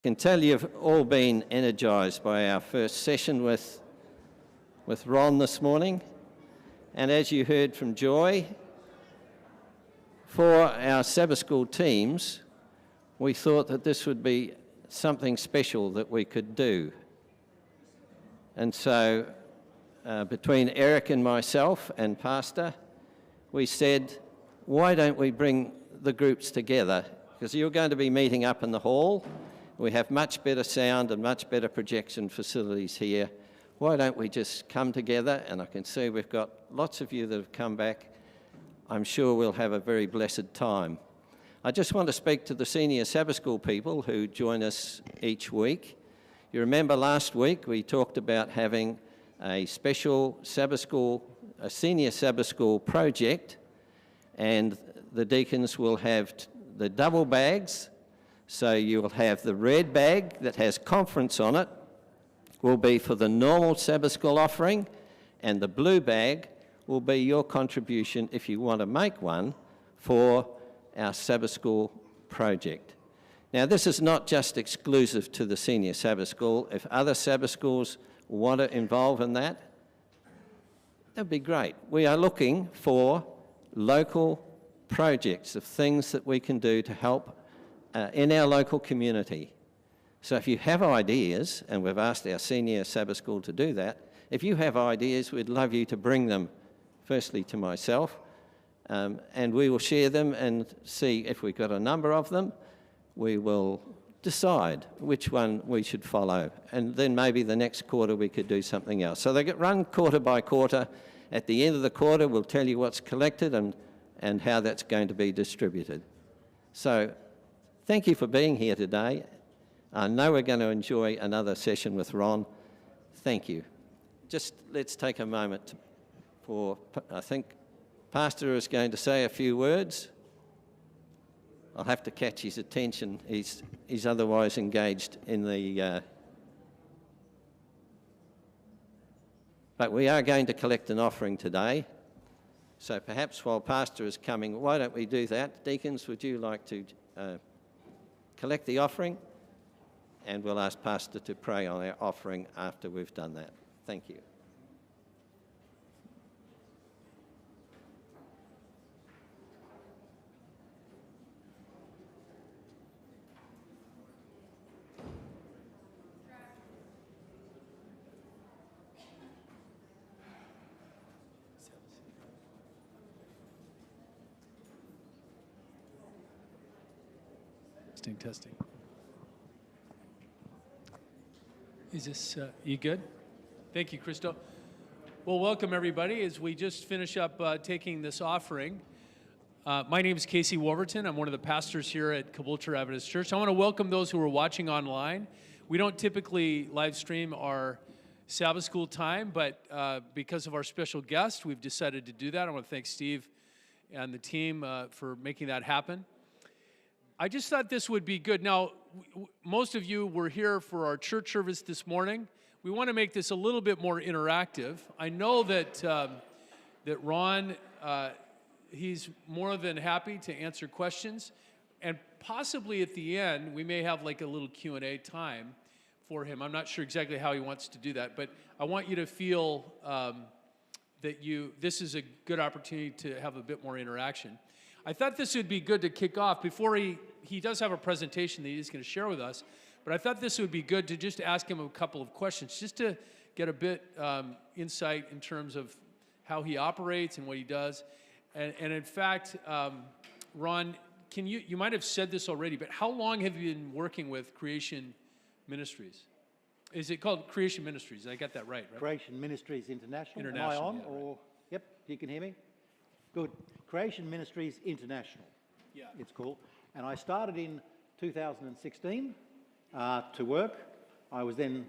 I can tell you've all been energised by our first session with Ron this morning. And as you heard from Joy, for our Sabbath School teams, we thought that this would be something special that we could do. And so between Eric and myself and Pastor, we said, why don't we bring the groups together? Because you're going to be meeting up in the hall. We have much better sound and much better projection facilities here. Why don't we just come together? And I can see we've got lots of you that have come back. I'm sure we'll have a very blessed time. I just want to speak to the senior Sabbath School people who join us each week. You remember last week we talked about having a special Sabbath School, a senior Sabbath School project, and the deacons will have the double bags. So you will have the red bag that has conference on it, will be for the normal Sabbath School offering, and the blue bag will be your contribution, if you want to make one, for our Sabbath School project. Now, this is not just exclusive to the senior Sabbath School. If other Sabbath schools want to involve in that, that'd be great. We are looking for local projects of things that we can do to help in our local community. So if you have ideas, and we've asked our senior Sabbath School to do that, if you have ideas, we'd love you to bring them firstly to myself, and we will share them and see if we've got a number of them. We will decide which one we should follow, and then maybe the next quarter we could do something else. So they get run quarter by quarter. At the end of the quarter, we'll tell you what's collected and how that's going to be distributed. So thank you for being here today. I know we're going to enjoy another session with Ron. Thank you. Just let's take a moment for, I think Pastor is going to say a few words. I'll have to catch his attention. He's otherwise engaged in the... But we are going to collect an offering today. So perhaps while Pastor is coming, why don't we do that? Deacons, would you like to collect the offering? And we'll ask Pastor to pray on our offering after we've done that. Thank you. Testing. Is this, you good? Thank you, Christo. Well, welcome everybody as we just finish up taking this offering. My name is Casey Wolverton. I'm one of the pastors here at Caboolture Adventist Church. I want to welcome those who are watching online. We don't typically live stream our Sabbath School time, but because of our special guest, we've decided to do that. I want to thank Steve and the team for making that happen. I just thought this would be good. Now, most of you were here for our church service this morning. We want to make this a little bit more interactive. I know that that Ron, he's more than happy to answer questions, and possibly at the end, we may have like a little Q&A time for him. I'm not sure exactly how he wants to do that, but I want you to feel that this is a good opportunity to have a bit more interaction. I thought this would be good to kick off before he does have a presentation that he's going to share with us, but I thought this would be good to just ask him a couple of questions, just to get a bit insight in terms of how he operates and what he does. And in fact, Ron, you might have said this already, but how long have you been working with Creation Ministries? Is it called Creation Ministries? I got that right? Creation Ministries International. Am I on? Yeah, or right. Yep, you can hear me? Good. Creation Ministries International, Yeah. it's called. And I started in 2016 to work. I was then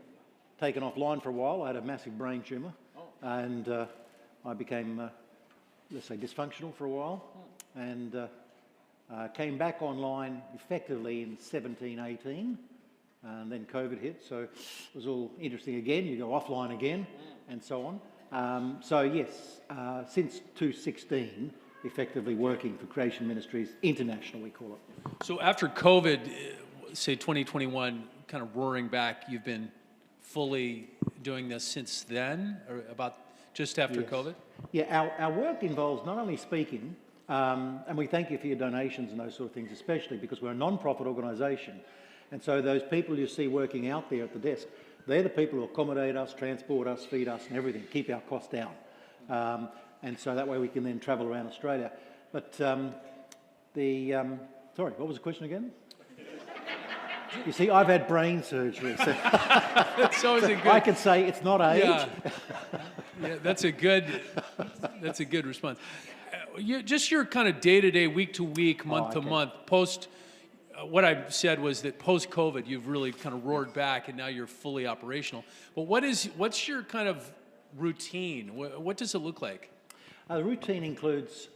taken offline for a while. I had a massive brain tumour. And I became, let's say, dysfunctional for a while. And came back online effectively in 17, 18. And then COVID hit, so it was all interesting again. You go offline again, and so on. So yes, since 2016, effectively working for Creation Ministries International, we call it. So after COVID, say 2021, kind of roaring back, you've been fully doing this since then, or about just after COVID? Yeah, our work involves not only speaking, and we thank you for your donations and those sort of things, especially because we're a non-profit organisation. And so those people you see working out there at the desk, they're the people who accommodate us, transport us, feed us and everything, keep our costs down. And so that way we can then travel around Australia. But sorry, what was the question again? You see, I've had brain surgery. So That's always a good... I can say it's not age. Yeah, that's a good response. Just your kind of day-to-day, week-to-week, month-to-month, post... what I said was that post-COVID, you've really kind of roared back, and now you're fully operational. But what's your kind of routine? What does it look like? The routine includes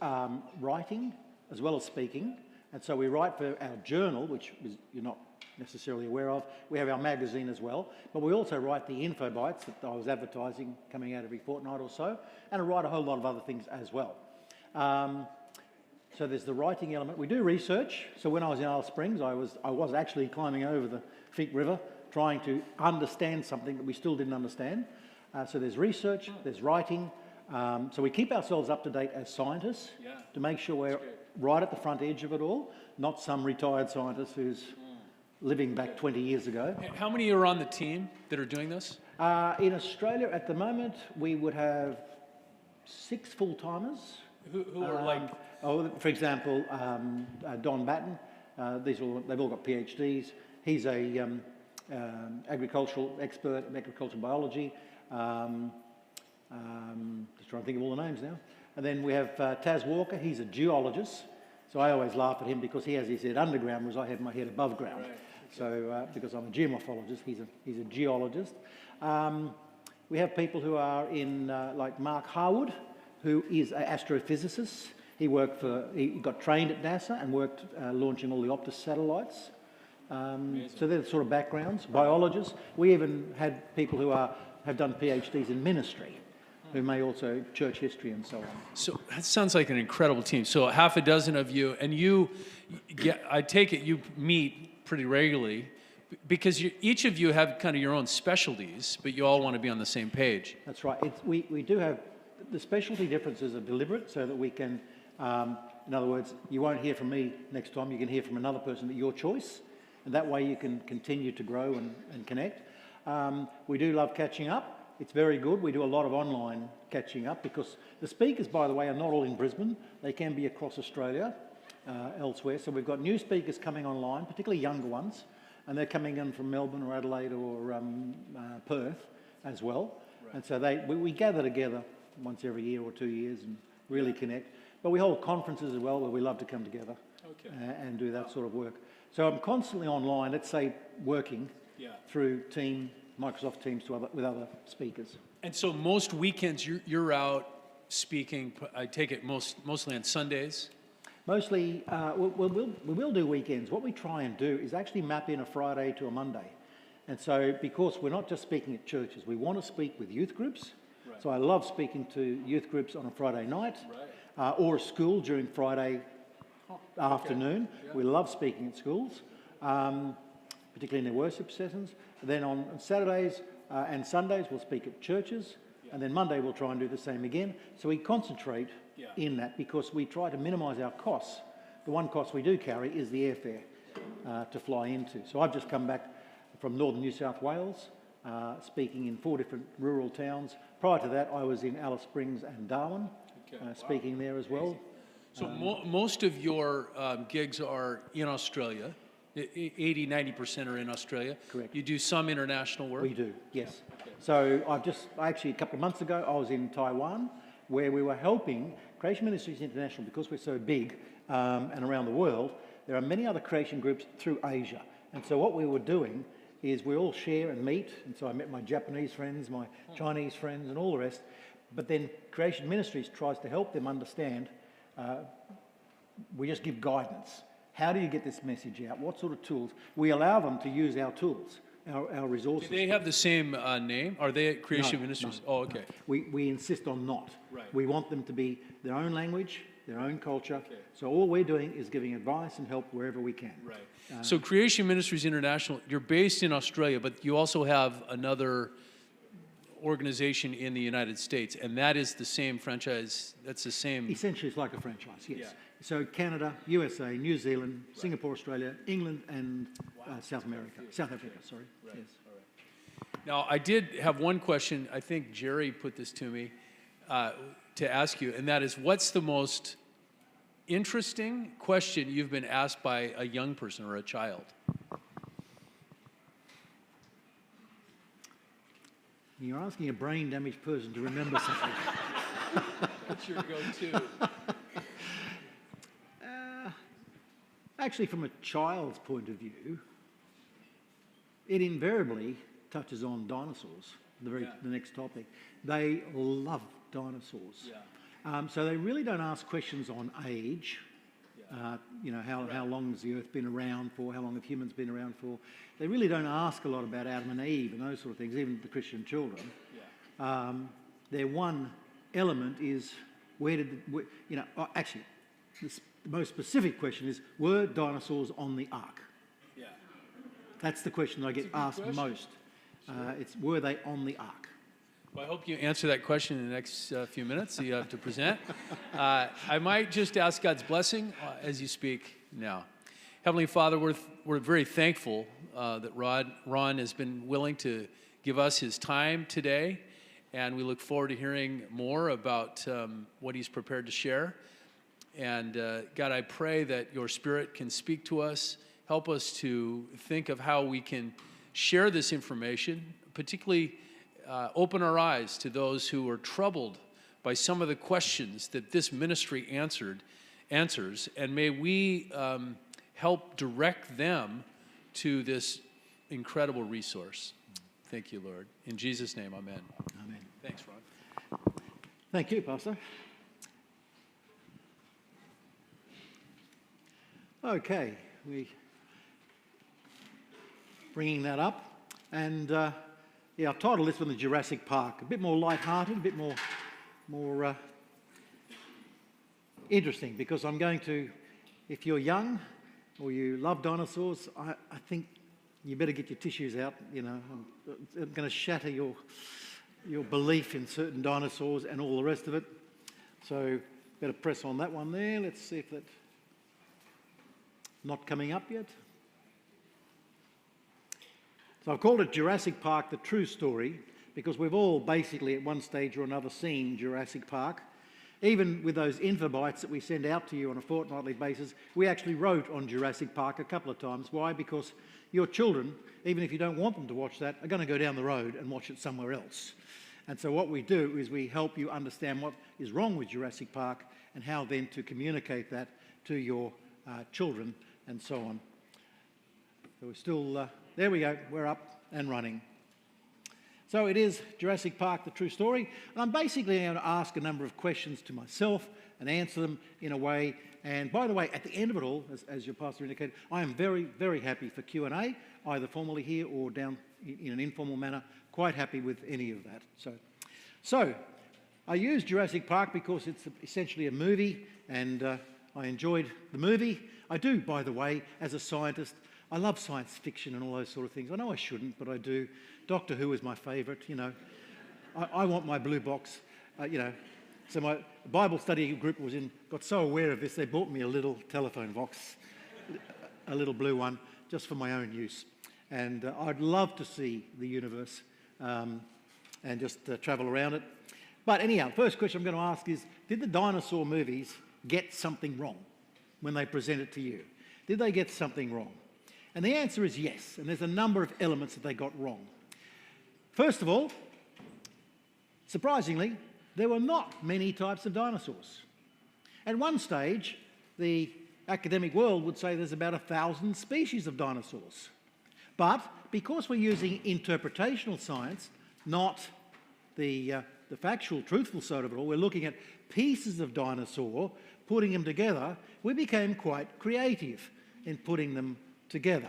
writing as well as speaking. And so we write for our journal, which you're not necessarily aware of. We have our magazine as well. But we also write the info bites that I was advertising, coming out every fortnight or so. And I write a whole lot of other things as well. So there's the writing element. We do research. So when I was in Alice Springs, I was actually climbing over the Feet River, trying to understand something that we still didn't understand. So there's research, there's writing. So we keep ourselves up to date as scientists to make sure we're right at the front edge of it all, not some retired scientist who's living back 20 years ago. How many are on the team that are doing this? In Australia at the moment, we would have 6 full-timers. Who are like... for example, Don Batten. They've all got PhDs. He's a agricultural expert in agricultural biology. Just trying to think of all the names now. And then we have Taz Walker. He's a geologist. So I always laugh at him because he has his head underground, whereas I have my head above ground. Right. So because I'm a geomorphologist, he's a geologist. We have people who are in like Mark Harwood, who is an astrophysicist. He got trained at NASA and worked launching all the Optus satellites. So they're the sort of backgrounds. Biologists. We even had people who have done PhDs in ministry, who may also church history and so on. So that sounds like an incredible team. So half a dozen of you, and I take it you meet pretty regularly, because each of you have kind of your own specialties, but you all want to be on the same page. That's right. We do have, the specialty differences are deliberate so that we can, in other words, you won't hear from me next time, you can hear from another person at your choice, and that way you can continue to grow and connect. We do love catching up. It's very good. We do a lot of online catching up because the speakers, by the way, are not all in Brisbane. They can be across Australia, elsewhere. So we've got new speakers coming online, particularly younger ones, and they're coming in from Melbourne or Adelaide or Perth as well. Right. And so we gather together once every year or 2 years and really connect. But we hold conferences as well where we love to come together and do that sort of work. So I'm constantly online, let's say working through Microsoft Teams with other speakers. And so most weekends you're out speaking, I take it mostly on Sundays? Mostly, we will do weekends. What we try and do is actually map in a Friday to a Monday. And so because we're not just speaking at churches, we want to speak with youth groups. Right. So I love speaking to youth groups on a Friday night or a school during Friday afternoon. Yeah. We love speaking at schools, particularly in their worship sessions. Then on Saturdays and Sundays, we'll speak at churches. And then Monday, we'll try and do the same again. So we concentrate in that because we try to minimise our costs. The one cost we do carry is the airfare to fly into. So I've just come back from northern New South Wales, speaking in 4 different rural towns. Prior to that, I was in Alice Springs and Darwin, speaking there as well. So most of your gigs are in Australia. 80-90% are in Australia. Correct. You do some international work? We do, yes. Okay. So actually a couple of months ago, I was in Taiwan, where we were helping Creation Ministries International, because we're so big and around the world, there are many other creation groups through Asia. And so what we were doing is we all share and meet. And so I met my Japanese friends, my Chinese friends, and all the rest. But then Creation Ministries tries to help them understand. We just give guidance. How do you get this message out? What sort of tools? We allow them to use our tools, our resources. Do they have the same name? Are they at Creation No, Ministries? No, oh, okay. We insist on not. Right. We want them to be their own language, their own culture. So all we're doing is giving advice and help wherever we can. Right. So Creation Ministries International, you're based in Australia, but you also have another organization in the United States, and that is the same franchise, that's the same... Essentially, it's like a franchise, yes. So Canada, USA, New Zealand, Singapore, Australia, England, and South Africa, sorry. Right. Yes. All right. Now, I did have one question. I think Jerry put this to me to ask you, and that is, what's the most interesting question you've been asked by a young person or a child? You're asking a brain-damaged person to remember something. What's your go-to? Actually, from a child's point of view, it invariably touches on dinosaurs, the next topic. They love dinosaurs. Yeah. So they really don't ask questions on age. You know, how long has the Earth been around for? How long have humans been around for? They really don't ask a lot about Adam and Eve and those sort of things, even the Christian children. Yeah. Their one element is actually, the most specific question is, were dinosaurs on the ark? Yeah. That's the question I get asked most. It's, were they on the ark? Well, I hope you answer that question in the next few minutes that you have to present. I might just ask God's blessing as you speak now. Heavenly Father, we're very thankful that Ron has been willing to give us his time today, and we look forward to hearing more about what he's prepared to share. And God, I pray that your Spirit can speak to us, help us to think of how we can share this information, particularly open our eyes to those who are troubled by some of the questions that this ministry answers, and may we help direct them to this incredible resource. Thank you, Lord. In Jesus' name, amen. Amen. Thanks, Ron. Thank you, Pastor. Okay, we bringing that up, and I've titled this one the Jurassic Park. A bit more light-hearted, a bit more interesting, because I'm going to, if you're young or you love dinosaurs, I think you better get your tissues out. You know, I'm going to shatter your belief in certain dinosaurs and all the rest of it. So better press on that one there. Let's see if that. Not coming up yet. So I've called it Jurassic Park, the true story, because we've all basically at one stage or another seen Jurassic Park. Even with those infobites that we send out to you on a fortnightly basis, we actually wrote on Jurassic Park a couple of times. Why? Because your children, even if you don't want them to watch that, are going to go down the road and watch it somewhere else. And so what we do is we help you understand what is wrong with Jurassic Park and how then to communicate that to your children and so on. So we're still, there we go, we're up and running. So it is Jurassic Park, the true story. And I'm basically going to ask a number of questions to myself and answer them in a way. And by the way, at the end of it all, as your pastor indicated, I am very, very happy for Q&A, either formally here or down in an informal manner. Quite happy with any of that. So I use Jurassic Park because it's essentially a movie, and I enjoyed the movie. I do, by the way, as a scientist, I love science fiction and all those sort of things. I know I shouldn't, but I do. Doctor Who is my favourite, you know. I want my blue box, you know. So my Bible study group got so aware of this, they bought me a little telephone box, a little blue one, just for my own use. And I'd love to see the universe and just travel around it. But anyhow, first question I'm going to ask is, did the dinosaur movies get something wrong when they present it to you? Did they get something wrong? And the answer is yes, and there's a number of elements that they got wrong. First of all, surprisingly, there were not many types of dinosaurs. At one stage, the academic world would say there's about 1,000 species of dinosaurs. But because we're using interpretational science, not the factual, truthful side of it all, we're looking at pieces of dinosaur, putting them together, we became quite creative in putting them together.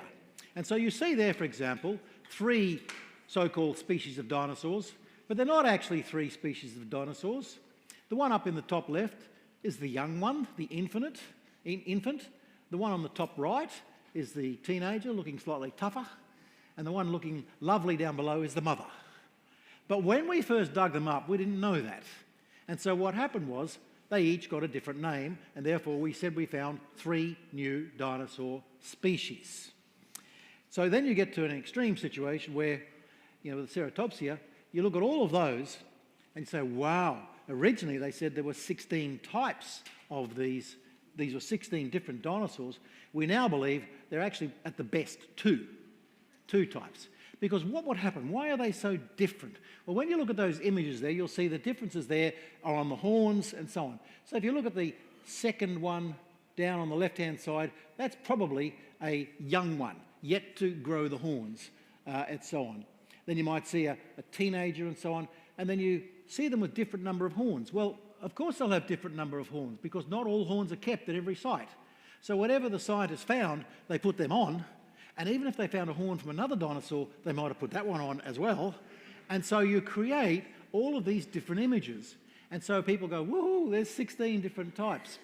And so you see there, for example, 3 so-called species of dinosaurs, but they're not actually 3 species of dinosaurs. The one up in the top left, is the young one, the infant. The one on the top right is the teenager, looking slightly tougher. And the one looking lovely down below is the mother. But when we first dug them up, we didn't know that. And so what happened was they each got a different name, and therefore we said we found 3 new dinosaur species. So then you get to an extreme situation where, with the ceratopsia, you look at all of those and you say, wow, originally they said there were 16 types of these. These were 16 different dinosaurs. We now believe they're actually at the best 2 types. Because what would happen? Why are they so different? Well, when you look at those images there, you'll see the differences there are on the horns and so on. So if you look at the second one down on the left-hand side, that's probably a young one, yet to grow the horns, and so on. Then you might see a teenager and so on, and then you see them with different number of horns. Well, of course they'll have different number of horns, because not all horns are kept at every site. So whatever the scientists found, they put them on, and even if they found a horn from another dinosaur, they might have put that one on as well. And so you create all of these different images. And so people go, woohoo, there's 16 different types.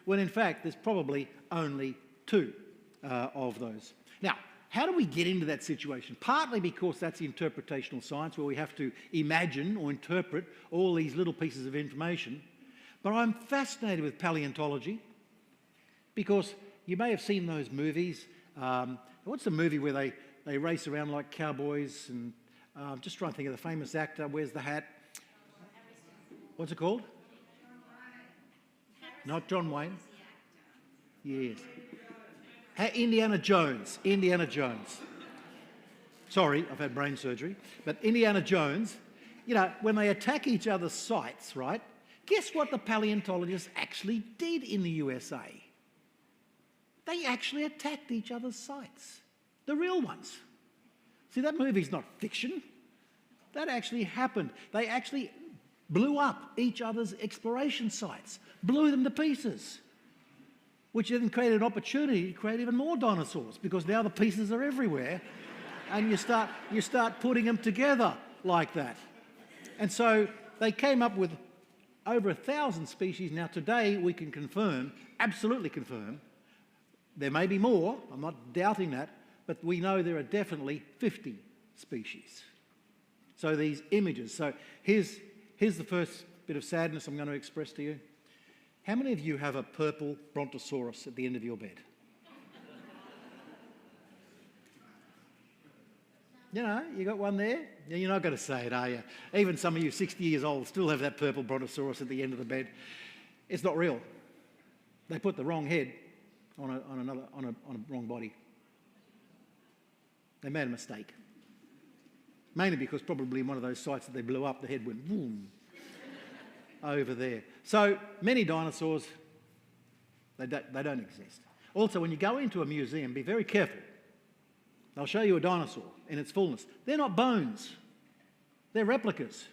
When in fact, there's probably only 2 of those. Now, how do we get into that situation? Partly because that's the interpretational science, where we have to imagine or interpret all these little pieces of information. But I'm fascinated with paleontology, because you may have seen those movies. What's the movie where they race around like cowboys? And I'm just trying to think of the famous actor. Where's the hat? What's it called? Not John Wayne. Yes. Indiana Jones. Indiana Jones. Sorry, I've had brain surgery. But Indiana Jones, when they attack each other's sites, right? Guess what the paleontologists actually did in the USA? They actually attacked each other's sites. The real ones. See, that movie's not fiction. That actually happened. They actually blew up each other's exploration sites, blew them to pieces, which then created an opportunity to create even more dinosaurs, because now the pieces are everywhere, and you start putting them together like that. And so they came up with over 1,000 species. Now today we can confirm, absolutely confirm, there may be more, I'm not doubting that, but we know there are definitely 50 species. So these images. So here's the first bit of sadness I'm going to express to you. How many of you have a purple brontosaurus at the end of your bed? You got one there? You're not going to say it, are you? Even some of you 60 years old still have that purple brontosaurus at the end of the bed. It's not real. They put the wrong head on a wrong body. They made a mistake. Mainly because probably in one of those sites that they blew up, the head went boom over there. So many dinosaurs, they don't exist. Also, when you go into a museum, be very careful. They'll show you a dinosaur in its fullness. They're not bones. They're replicas.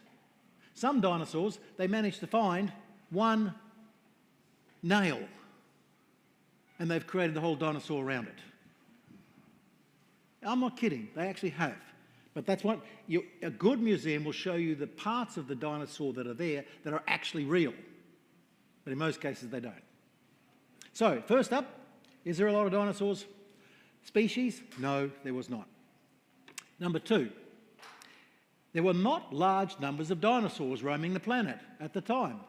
Some dinosaurs, they managed to find one nail, and they've created the whole dinosaur around it. I'm not kidding. They actually have. But that's what a good museum will show you, the parts of the dinosaur that are there that are actually real. But in most cases, they don't. So, first up, is there a lot of dinosaurs? Species? No, there was not. Number 2, there were not large numbers of dinosaurs roaming the planet at the time.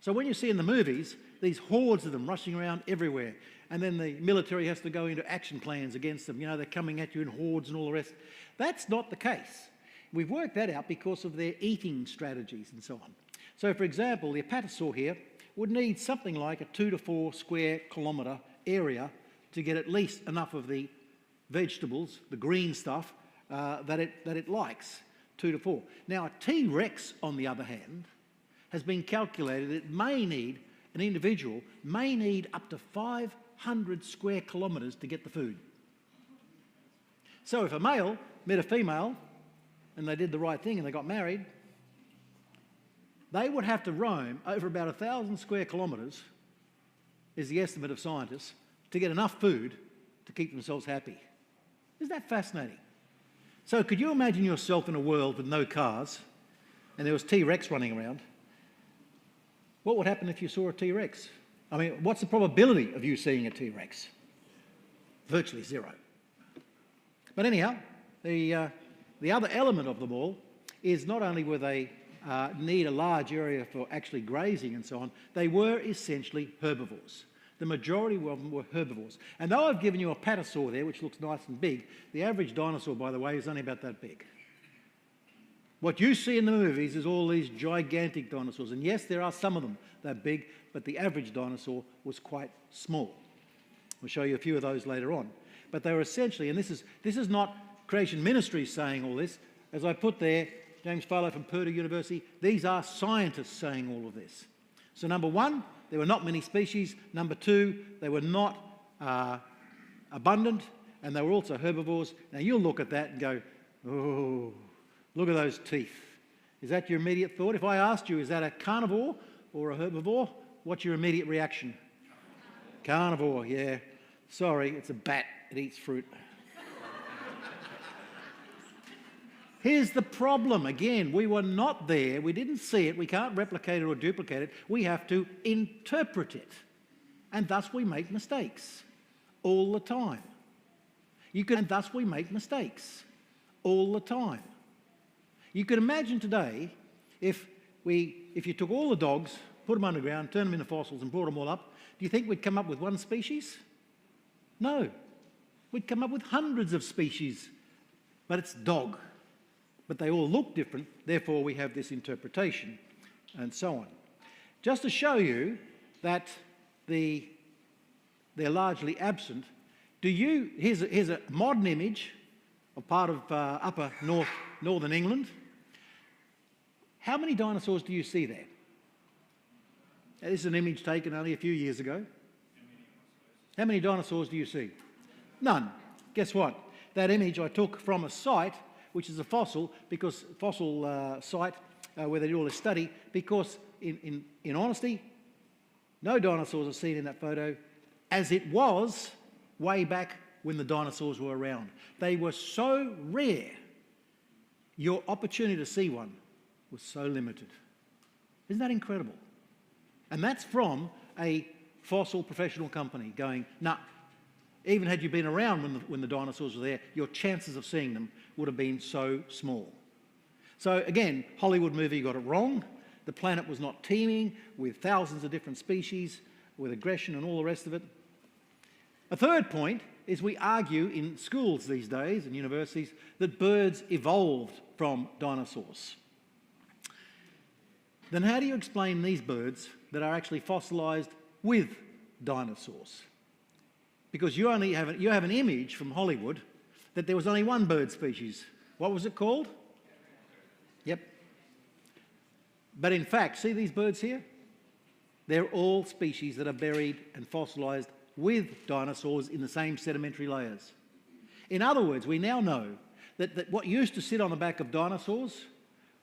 So when you see in the movies, these hordes of them rushing around everywhere, and then the military has to go into action plans against them. They're coming at you in hordes and all the rest. That's not the case. We've worked that out because of their eating strategies and so on. So, for example, the apatosaur here would need something like a 2 to 4 square kilometre area to get at least enough of the vegetables, the green stuff, that it likes, 2 to 4. Now, a T-Rex, on the other hand, has been calculated that an individual may need up to 500 square kilometres to get the food. So if a male met a female and they did the right thing and they got married, they would have to roam over about 1,000 square kilometres, is the estimate of scientists, to get enough food to keep themselves happy. Isn't that fascinating? So could you imagine yourself in a world with no cars, and there was T-Rex running around? What would happen if you saw a T-Rex? I mean, what's the probability of you seeing a T-Rex? Virtually zero. But anyhow, the other element of them all is not only were they need a large area for actually grazing and so on, they were essentially herbivores. The majority of them were herbivores. And though I've given you a patasaur there, which looks nice and big, the average dinosaur, by the way, is only about that big. What you see in the movies is all these gigantic dinosaurs. And yes, there are some of them that big, but the average dinosaur was quite small. We'll show you a few of those later on. But they were essentially, and this is not Creation Ministries saying all this. As I put there, James Farlow from Purdue University, these are scientists saying all of this. So number one, there were not many species. Number two, they were not abundant, and they were also herbivores. Now you'll look at that and go, oh, look at those teeth. Is that your immediate thought? If I asked you, is that a carnivore or a herbivore? What's your immediate reaction? Carnivore, yeah. Sorry, it's a bat. It eats fruit. Here's the problem. Again, we were not there. We didn't see it. We can't replicate it or duplicate it. We have to interpret it. And thus we make mistakes all the time. And thus we make mistakes all the time. You could imagine today if you took all the dogs, put them underground, turned them into fossils and brought them all up, do you think we'd come up with one species? No. We'd come up with hundreds of species. But it's dog. But they all look different, therefore we have this interpretation, and so on. Just to show you that they're largely absent, here's a modern image of part of upper northern England. How many dinosaurs do you see there? Now, this is an image taken only a few years ago. How many dinosaurs do you see? None. Guess what? That image I took from a site which is a fossil site where they do all this study, because in honesty, no dinosaurs are seen in that photo as it was way back when the dinosaurs were around. They were so rare, your opportunity to see one was so limited. Isn't that incredible? And that's from a fossil professional company going, nah, even had you been around when the dinosaurs were there, your chances of seeing them would have been so small. So again, Hollywood movie got it wrong. The planet was not teeming with thousands of different species, with aggression and all the rest of it. A third point is we argue in schools these days and universities that birds evolved from dinosaurs. Then how do you explain these birds that are actually fossilised with dinosaurs? Because you have an image from Hollywood that there was only one bird species. What was it called? Yep. But in fact, see these birds here? They're all species that are buried and fossilised with dinosaurs in the same sedimentary layers. In other words, we now know that what used to sit on the back of dinosaurs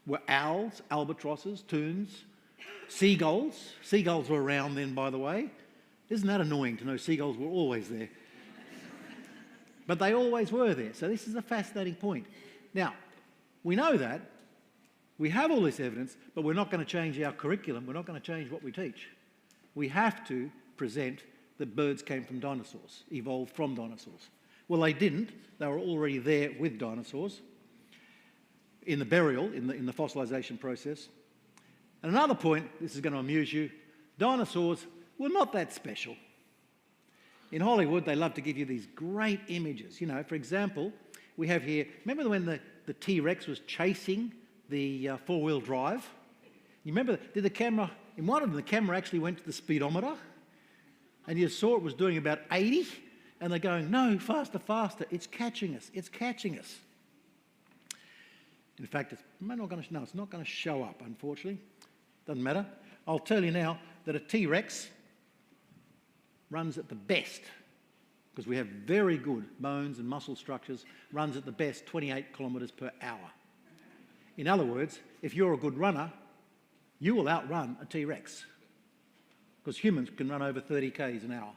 were owls, albatrosses, toons, seagulls. Seagulls were around then, by the way. Isn't that annoying to know seagulls were always there? But they always were there. So this is a fascinating point. Now, we know that. We have all this evidence, but we're not going to change our curriculum. We're not going to change what we teach. We have to present that birds came from dinosaurs, evolved from dinosaurs. Well, they didn't. They were already there with dinosaurs in the burial, in the fossilisation process. And another point, this is going to amuse you, dinosaurs were not that special. In Hollywood, they love to give you these great images. You know, for example, we have here, remember when the T-Rex was chasing the four-wheel drive? You remember, did the camera, in one of them, the camera actually went to the speedometer, and you saw it was doing about 80, and they're going, no, faster, faster, it's catching us, it's catching us. In fact, it's not going to show up, unfortunately. Doesn't matter. I'll tell you now that a T-Rex runs at the best, because we have very good bones and muscle structures, runs at the best 28 kilometres per hour. In other words, if you're a good runner, you will outrun a T-Rex, because humans can run over 30 k's an hour,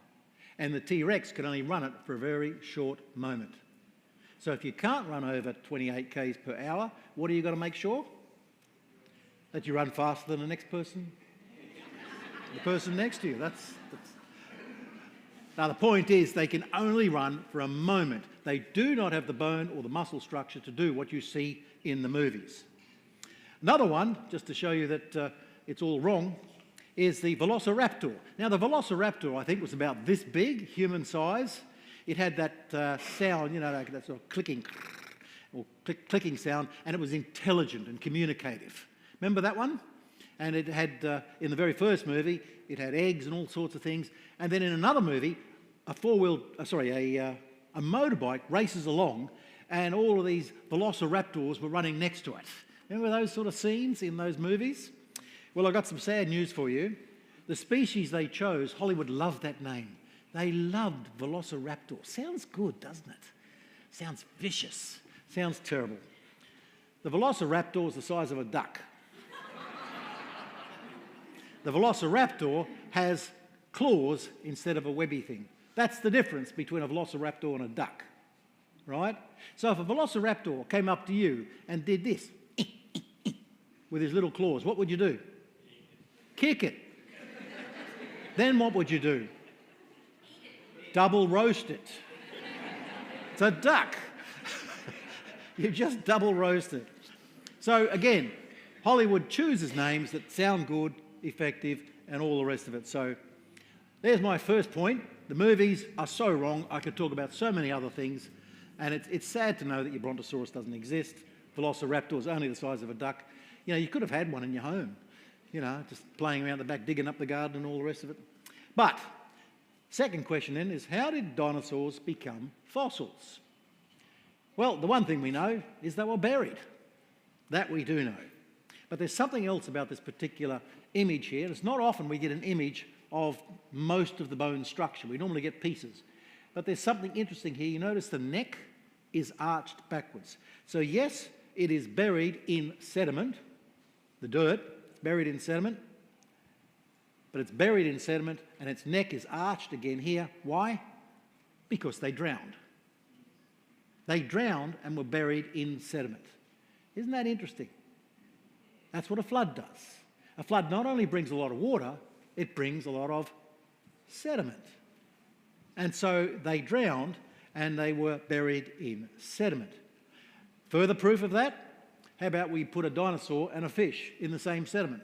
and the T-Rex can only run it for a very short moment. So if you can't run over 28 k's per hour, what are you got to make sure? That you run faster than the next person? the person next to you. That's... Now, the point is they can only run for a moment. They do not have the bone or the muscle structure to do what you see in the movies. Another one, just to show you that it's all wrong, is the Velociraptor. Now, the Velociraptor, I think, was about this big, human size. It had that sound, you know, like that sort of clicking or clicking sound, and it was intelligent and communicative. Remember that one? And it had, in the very first movie, it had eggs and all sorts of things. And then in another movie, a motorbike races along, and all of these Velociraptors were running next to it. Remember those sort of scenes in those movies? Well, I've got some sad news for you. The species they chose, Hollywood loved that name. They loved Velociraptor. Sounds good, doesn't it? Sounds vicious. Sounds terrible. The Velociraptor is the size of a duck. The Velociraptor has claws instead of a webby thing. That's the difference between a Velociraptor and a duck, right? So if a Velociraptor came up to you and did this with his little claws, what would you do? Kick it. Then what would you do? Double roast it. It's a duck. You just double roast it. So again, Hollywood chooses names that sound good, effective, and all the rest of it. So there's my first point. The movies are so wrong. I could talk about so many other things, and it's sad to know that your Brontosaurus doesn't exist. Velociraptor is only the size of a duck. You know, you could have had one in your home, you know, just playing around the back, digging up the garden and all the rest of it. But second question then is, how did dinosaurs become fossils? Well, the one thing we know is they were buried. That we do know. But there's something else about this particular image here. It's not often we get an image of most of the bone structure. We normally get pieces. But there's something interesting here. You notice the neck is arched backwards. So yes, it is buried in sediment, the dirt, it's buried in sediment, but it's buried in sediment and its neck is arched again here. Why? Because they drowned. They drowned and were buried in sediment. Isn't that interesting? That's what a flood does. A flood not only brings a lot of water, it brings a lot of sediment. And so they drowned and they were buried in sediment. Further proof of that, how about we put a dinosaur and a fish in the same sediment?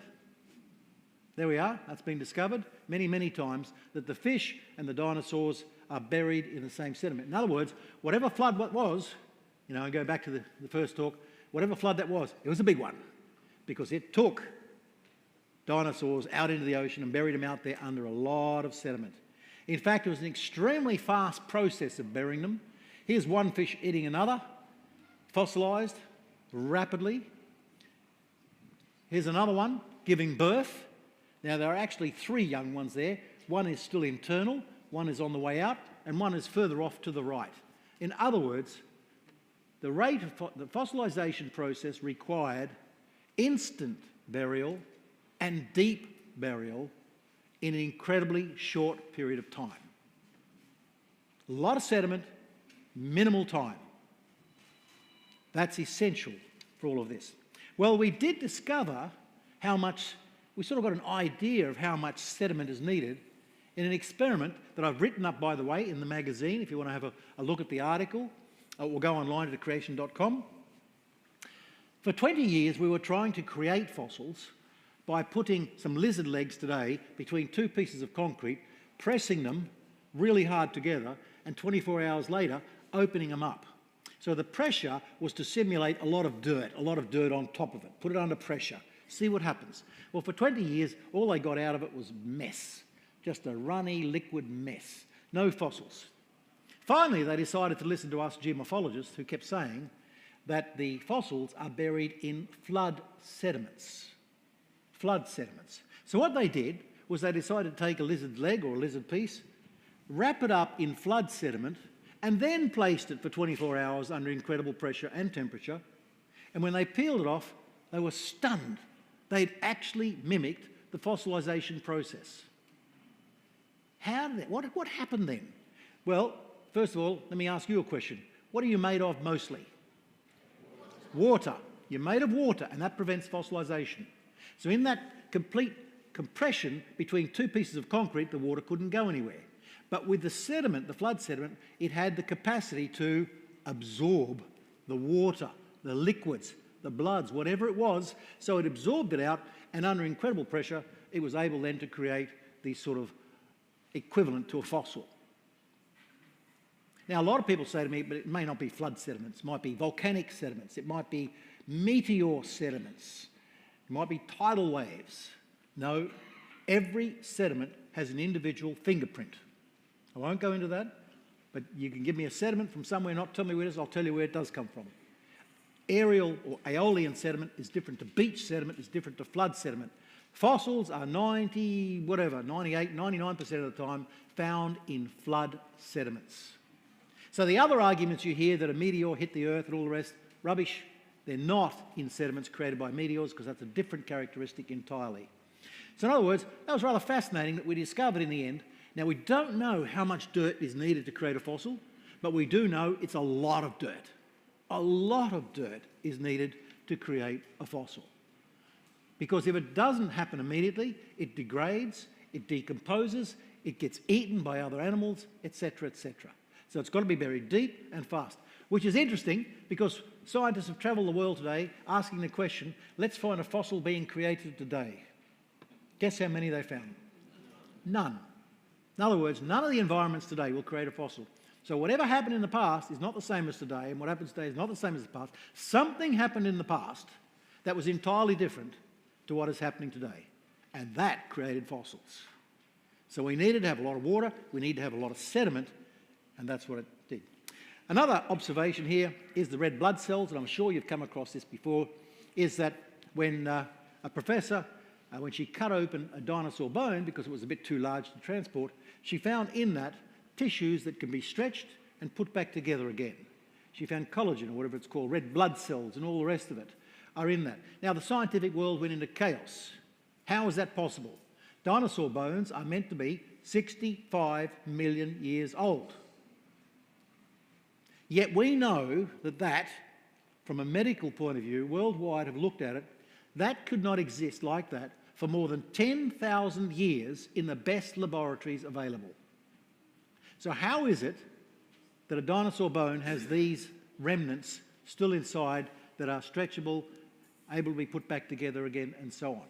There we are. That's been discovered many, many times, that the fish and the dinosaurs are buried in the same sediment. In other words, whatever flood what was, you know, and go back to the first talk, whatever flood that was, it was a big one because it took dinosaurs out into the ocean and buried them out there under a lot of sediment. In fact, it was an extremely fast process of burying them. Here's one fish eating another, fossilised rapidly. Here's another one giving birth. Now, there are actually 3 young ones there. One is still internal, one is on the way out, and one is further off to the right. In other words, the rate of the fossilisation process required instant burial and deep burial in an incredibly short period of time. A lot of sediment, minimal time. That's essential for all of this. Well, we did discover how much, we sort of got an idea of how much sediment is needed in an experiment that I've written up, by the way, in the magazine. If you want to have a look at the article, we'll go online to creation.com. For 20 years, we were trying to create fossils by putting some lizard legs today between 2 pieces of concrete, pressing them really hard together, and 24 hours later, opening them up. So the pressure was to simulate a lot of dirt on top of it. Put it under pressure, see what happens. Well, for 20 years, all they got out of it was mess. Just a runny, liquid mess. No fossils. Finally, they decided to listen to us geomorphologists who kept saying that the fossils are buried in flood sediments. Flood sediments. So what they did was they decided to take a lizard leg or a lizard piece, wrap it up in flood sediment, and then placed it for 24 hours under incredible pressure and temperature. And when they peeled it off, they were stunned. They'd actually mimicked the fossilisation process. How did that, what happened then? Well, first of all, let me ask you a question. What are you made of mostly? Water. You're made of water, and that prevents fossilisation. So in that complete compression between two pieces of concrete, the water couldn't go anywhere. But with the sediment, the flood sediment, it had the capacity to absorb the water, the liquids, the bloods, whatever it was. So it absorbed it out, and under incredible pressure, it was able then to create these sort of equivalent to a fossil. Now, a lot of people say to me, but it may not be flood sediments. It might be volcanic sediments. It might be meteor sediments. It might be tidal waves. No, every sediment has an individual fingerprint. I won't go into that, but you can give me a sediment from somewhere, not tell me where it is, I'll tell you where it does come from. Aerial or aeolian sediment is different to beach sediment, is different to flood sediment. Fossils are 98, 99% of the time found in flood sediments. So the other arguments you hear that a meteor hit the earth and all the rest, rubbish. They're not in sediments created by meteors, because that's a different characteristic entirely. So in other words, that was rather fascinating that we discovered in the end. Now, we don't know how much dirt is needed to create a fossil, but we do know it's a lot of dirt. A lot of dirt is needed to create a fossil. Because if it doesn't happen immediately, it degrades, it decomposes, it gets eaten by other animals, etc., etc. So it's got to be buried deep and fast, which is interesting because scientists have travelled the world today asking the question, let's find a fossil being created today. Guess how many they found? None. In other words, none of the environments today will create a fossil. So whatever happened in the past is not the same as today, and what happens today is not the same as the past. Something happened in the past that was entirely different to what is happening today, and that created fossils. So we needed to have a lot of water, we need to have a lot of sediment, and that's what it did. Another observation here is the red blood cells, and I'm sure you've come across this before, is that when a professor, when she cut open a dinosaur bone, because it was a bit too large to transport, she found in that tissues that can be stretched and put back together again. She found collagen, or whatever it's called, red blood cells, and all the rest of it are in that. Now, the scientific world went into chaos. How is that possible? Dinosaur bones are meant to be 65 million years old. Yet we know that, from a medical point of view, worldwide have looked at it, that could not exist like that for more than 10,000 years in the best laboratories available. So how is it that a dinosaur bone has these remnants still inside that are stretchable, able to be put back together again, and so on?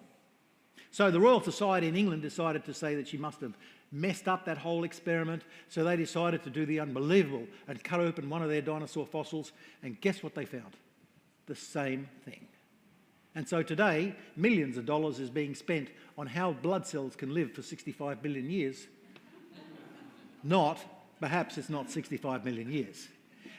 So the Royal Society in England decided to say that she must have messed up that whole experiment, so they decided to do the unbelievable and cut open one of their dinosaur fossils, and guess what they found? The same thing. And so today, millions of dollars is being spent on how blood cells can live for 65 billion years. Perhaps it's not 65 million years.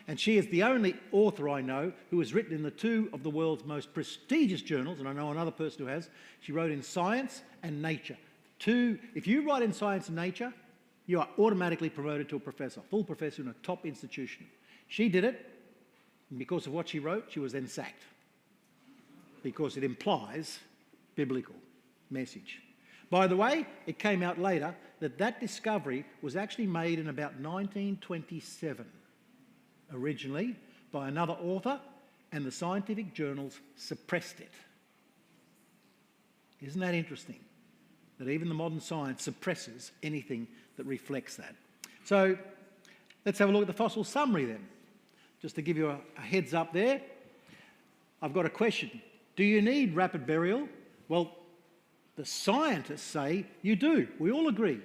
And she is the only author I know who has written in the two of the world's most prestigious journals, and I know another person who has. She wrote in Science and Nature. If you write in Science and Nature, you are automatically promoted to a professor, full professor in a top institution. She did it, and because of what she wrote, she was then sacked, because it implies biblical message. By the way, it came out later that that discovery was actually made in about 1927, originally by another author, and the scientific journals suppressed it. Isn't that interesting? That even the modern science suppresses anything that reflects that. So let's have a look at the fossil summary then. Just to give you a heads up there, I've got a question. Do you need rapid burial? Well, the scientists say you do. We all agree.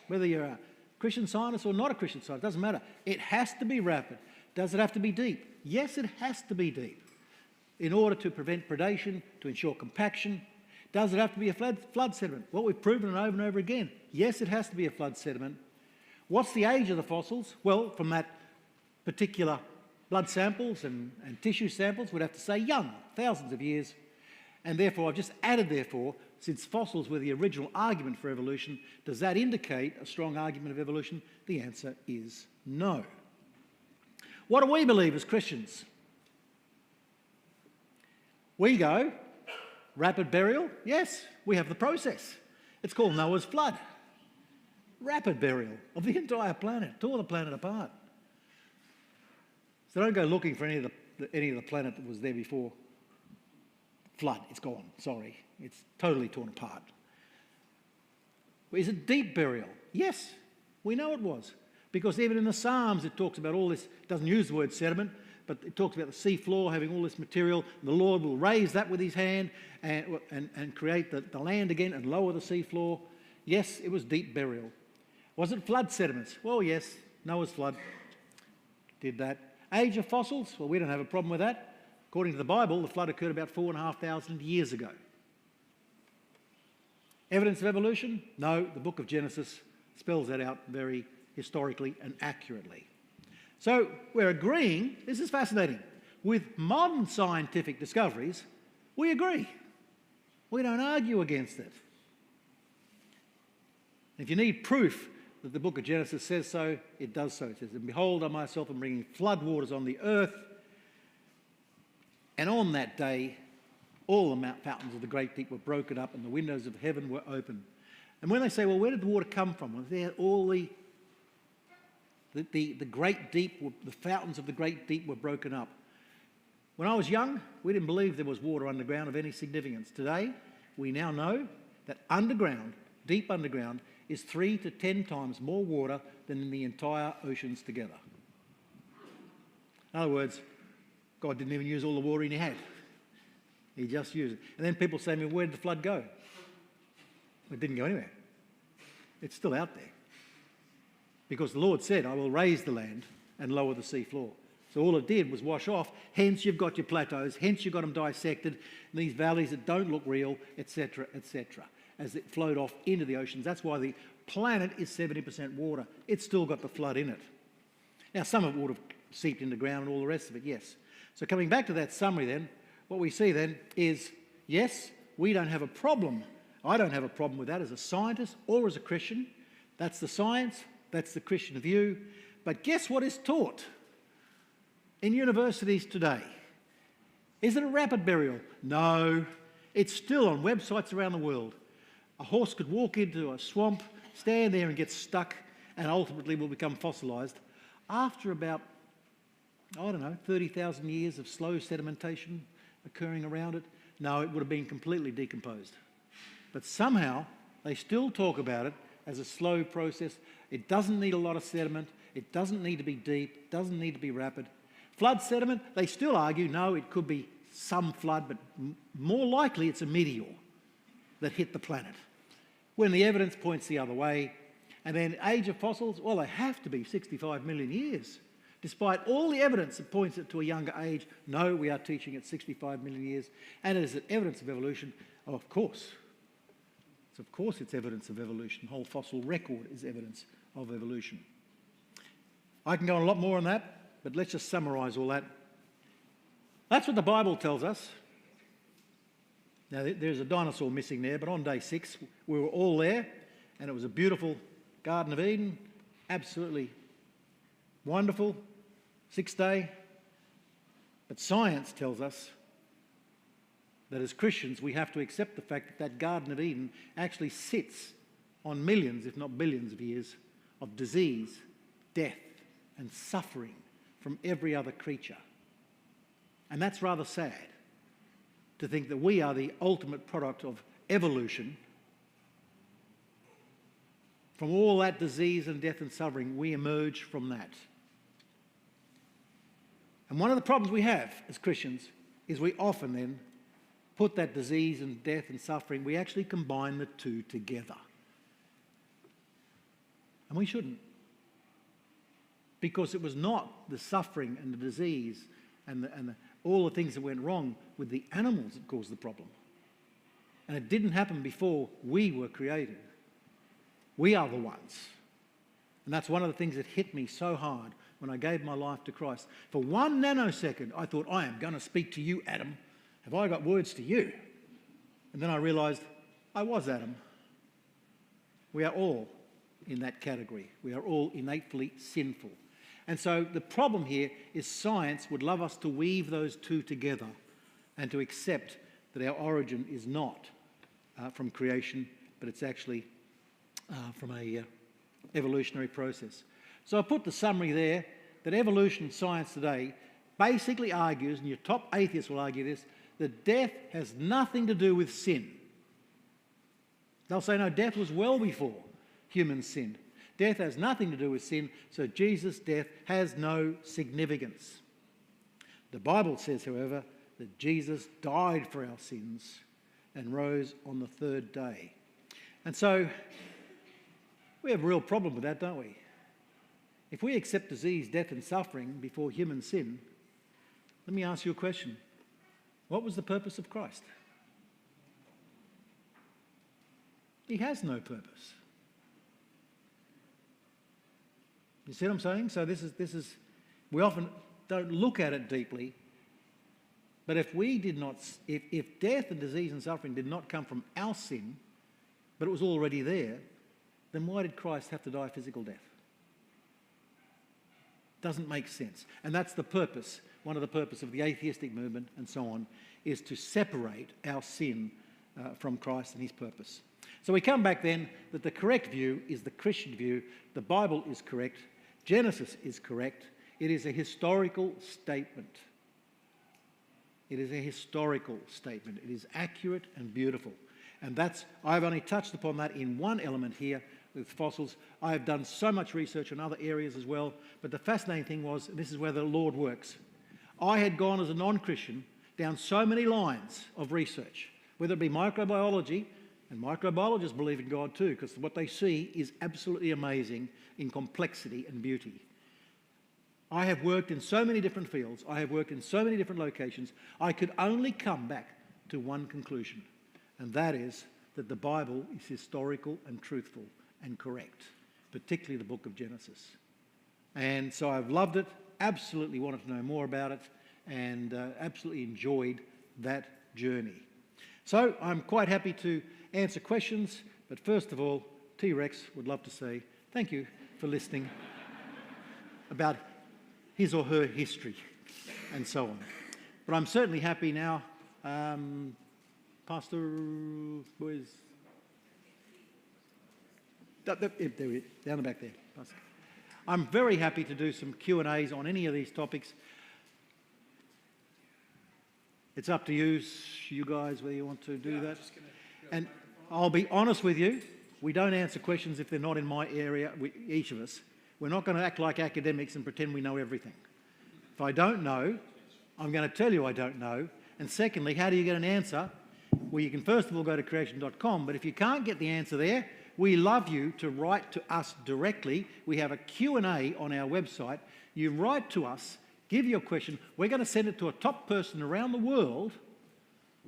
Whether you're a Christian scientist or not a Christian scientist, doesn't matter. It has to be rapid. Does it have to be deep? Yes, it has to be deep. In order to prevent predation, to ensure compaction. Does it have to be a flood sediment? Well, we've proven it over and over again. Yes, it has to be a flood sediment. What's the age of the fossils? Well, from that particular blood samples and tissue samples, we'd have to say young, thousands of years. And therefore, I've just added therefore, since fossils were the original argument for evolution, does that indicate a strong argument of evolution? The answer is no. What do we believe as Christians? We go, rapid burial? Yes, we have the process. It's called Noah's flood. Rapid burial of the entire planet, tore the planet apart. So don't go looking for any of the planet that was there before flood. It's gone, sorry. It's totally torn apart. Is it deep burial? Yes, we know it was. Because even in the Psalms it talks about all this, it doesn't use the word sediment, but it talks about the sea floor having all this material. The Lord will raise that with his hand and create the land again and lower the sea floor. Yes, it was deep burial. Was it flood sediments? Well, yes, Noah's flood did that. Age of fossils? Well, we don't have a problem with that. According to the Bible, the flood occurred about 4,500 years ago. Evidence of evolution? No, the book of Genesis spells that out very historically and accurately. So we're agreeing, this is fascinating, with modern scientific discoveries, we agree. We don't argue against it. If you need proof that the book of Genesis says so, it does so. It says, "And behold, I myself am bringing flood waters on the earth, and on that day all the fountains of the great deep were broken up and the windows of heaven were open." And when they say, well, where did the water come from? Well, there all the great deep, the fountains of the great deep were broken up. When I was young, we didn't believe there was water underground of any significance. Today, we now know that underground, deep underground, is 3 to 10 times more water than in the entire oceans together. In other words, God didn't even use all the water he had. He just used it. And then people say to me, where did the flood go? It didn't go anywhere. It's still out there. Because the Lord said, I will raise the land and lower the sea floor. So all it did was wash off. Hence you've got your plateaus. Hence you've got them dissected. And these valleys that don't look real, etc., etc., as it flowed off into the oceans. That's why the planet is 70% water. It's still got the flood in it. Now, some of it would have seeped in the ground and all the rest of it, yes. So coming back to that summary then, what we see then is, yes, we don't have a problem. I don't have a problem with that as a scientist or as a Christian. That's the science. That's the Christian view. But guess what is taught in universities today? Is it a rapid burial? No. It's still on websites around the world. A horse could walk into a swamp, stand there and get stuck, and ultimately will become fossilised after about, 30,000 years of slow sedimentation occurring around it. No, it would have been completely decomposed. But somehow they still talk about it as a slow process. It doesn't need a lot of sediment. It doesn't need to be deep. It doesn't need to be rapid. Flood sediment, they still argue, no, it could be some flood, but more likely it's a meteor that hit the planet, when the evidence points the other way. And then age of fossils, well, they have to be 65 million years. Despite all the evidence that points it to a younger age, no, we are teaching it 65 million years. And is it evidence of evolution? Oh, of course. Of course it's evidence of evolution. The whole fossil record is evidence of evolution. I can go on a lot more on that, but let's just summarise all that. That's what the Bible tells us. Now, there's a dinosaur missing there, but on day 6, we were all there, and it was a beautiful Garden of Eden, absolutely wonderful, 6th day. But science tells us that as Christians, we have to accept the fact that that Garden of Eden actually sits on millions, if not billions of years of disease, death, and suffering from every other creature. And that's rather sad, to think that we are the ultimate product of evolution. From all that disease and death and suffering, we emerge from that. And one of the problems we have as Christians is we often then put that disease and death and suffering, we actually combine the two together. And we shouldn't. Because it was not the suffering and the disease and all the things that went wrong with the animals that caused the problem. And it didn't happen before we were created. We are the ones. And that's one of the things that hit me so hard when I gave my life to Christ. For 1 nanosecond, I thought, I am going to speak to you, Adam. Have I got words to you? And then I realised I was Adam. We are all in that category. We are all innately sinful. And so the problem here is science would love us to weave those two together and to accept that our origin is not from creation, but it's actually from a evolutionary process. So I put the summary there that evolution science today basically argues, and your top atheists will argue this, that death has nothing to do with sin. They'll say, no, death was well before humans sinned. Death has nothing to do with sin, so Jesus' death has no significance. The Bible says, however, that Jesus died for our sins and rose on the third day. And so we have a real problem with that, don't we? If we accept disease, death and suffering before human sin, let me ask you a question. What was the purpose of Christ? He has no purpose. You see what I'm saying? So this is we often don't look at it deeply, but if death and disease and suffering did not come from our sin, but it was already there, then why did Christ have to die physical death? Doesn't make sense. And that's the purpose, one of the purposes of the atheistic movement and so on, is to separate our sin from Christ and his purpose. So we come back then that the correct view is the Christian view. The Bible is correct. Genesis is correct. It is a historical statement. It is a historical statement. It is accurate and beautiful. And I've only touched upon that in one element here with fossils. I have done so much research on other areas as well. But the fascinating thing was, this is where the Lord works. I had gone as a non-Christian down so many lines of research, whether it be microbiology, and microbiologists believe in God too, because what they see is absolutely amazing in complexity and beauty. I have worked in so many different fields. I have worked in so many different locations. I could only come back to one conclusion, and that is that the Bible is historical and truthful and correct, particularly the book of Genesis. And so I've loved it, absolutely wanted to know more about it, and absolutely enjoyed that journey. So I'm quite happy to answer questions, but first of all, T-Rex would love to say thank you for listening about his or her history and so on. But I'm certainly happy now. Pastor, where's... There he is, down the back there. Pastor. I'm very happy to do some Q&As on any of these topics. It's up to you guys, whether you want to do that. And I'll be honest with you, we don't answer questions if they're not in my area, each of us. We're not going to act like academics and pretend we know everything. If I don't know, I'm going to tell you I don't know. And secondly, how do you get an answer? Well, you can first of all go to creation.com, but if you can't get the answer there, we love you to write to us directly. We have a Q&A on our website. You write to us, give your question. We're going to send it to a top person around the world,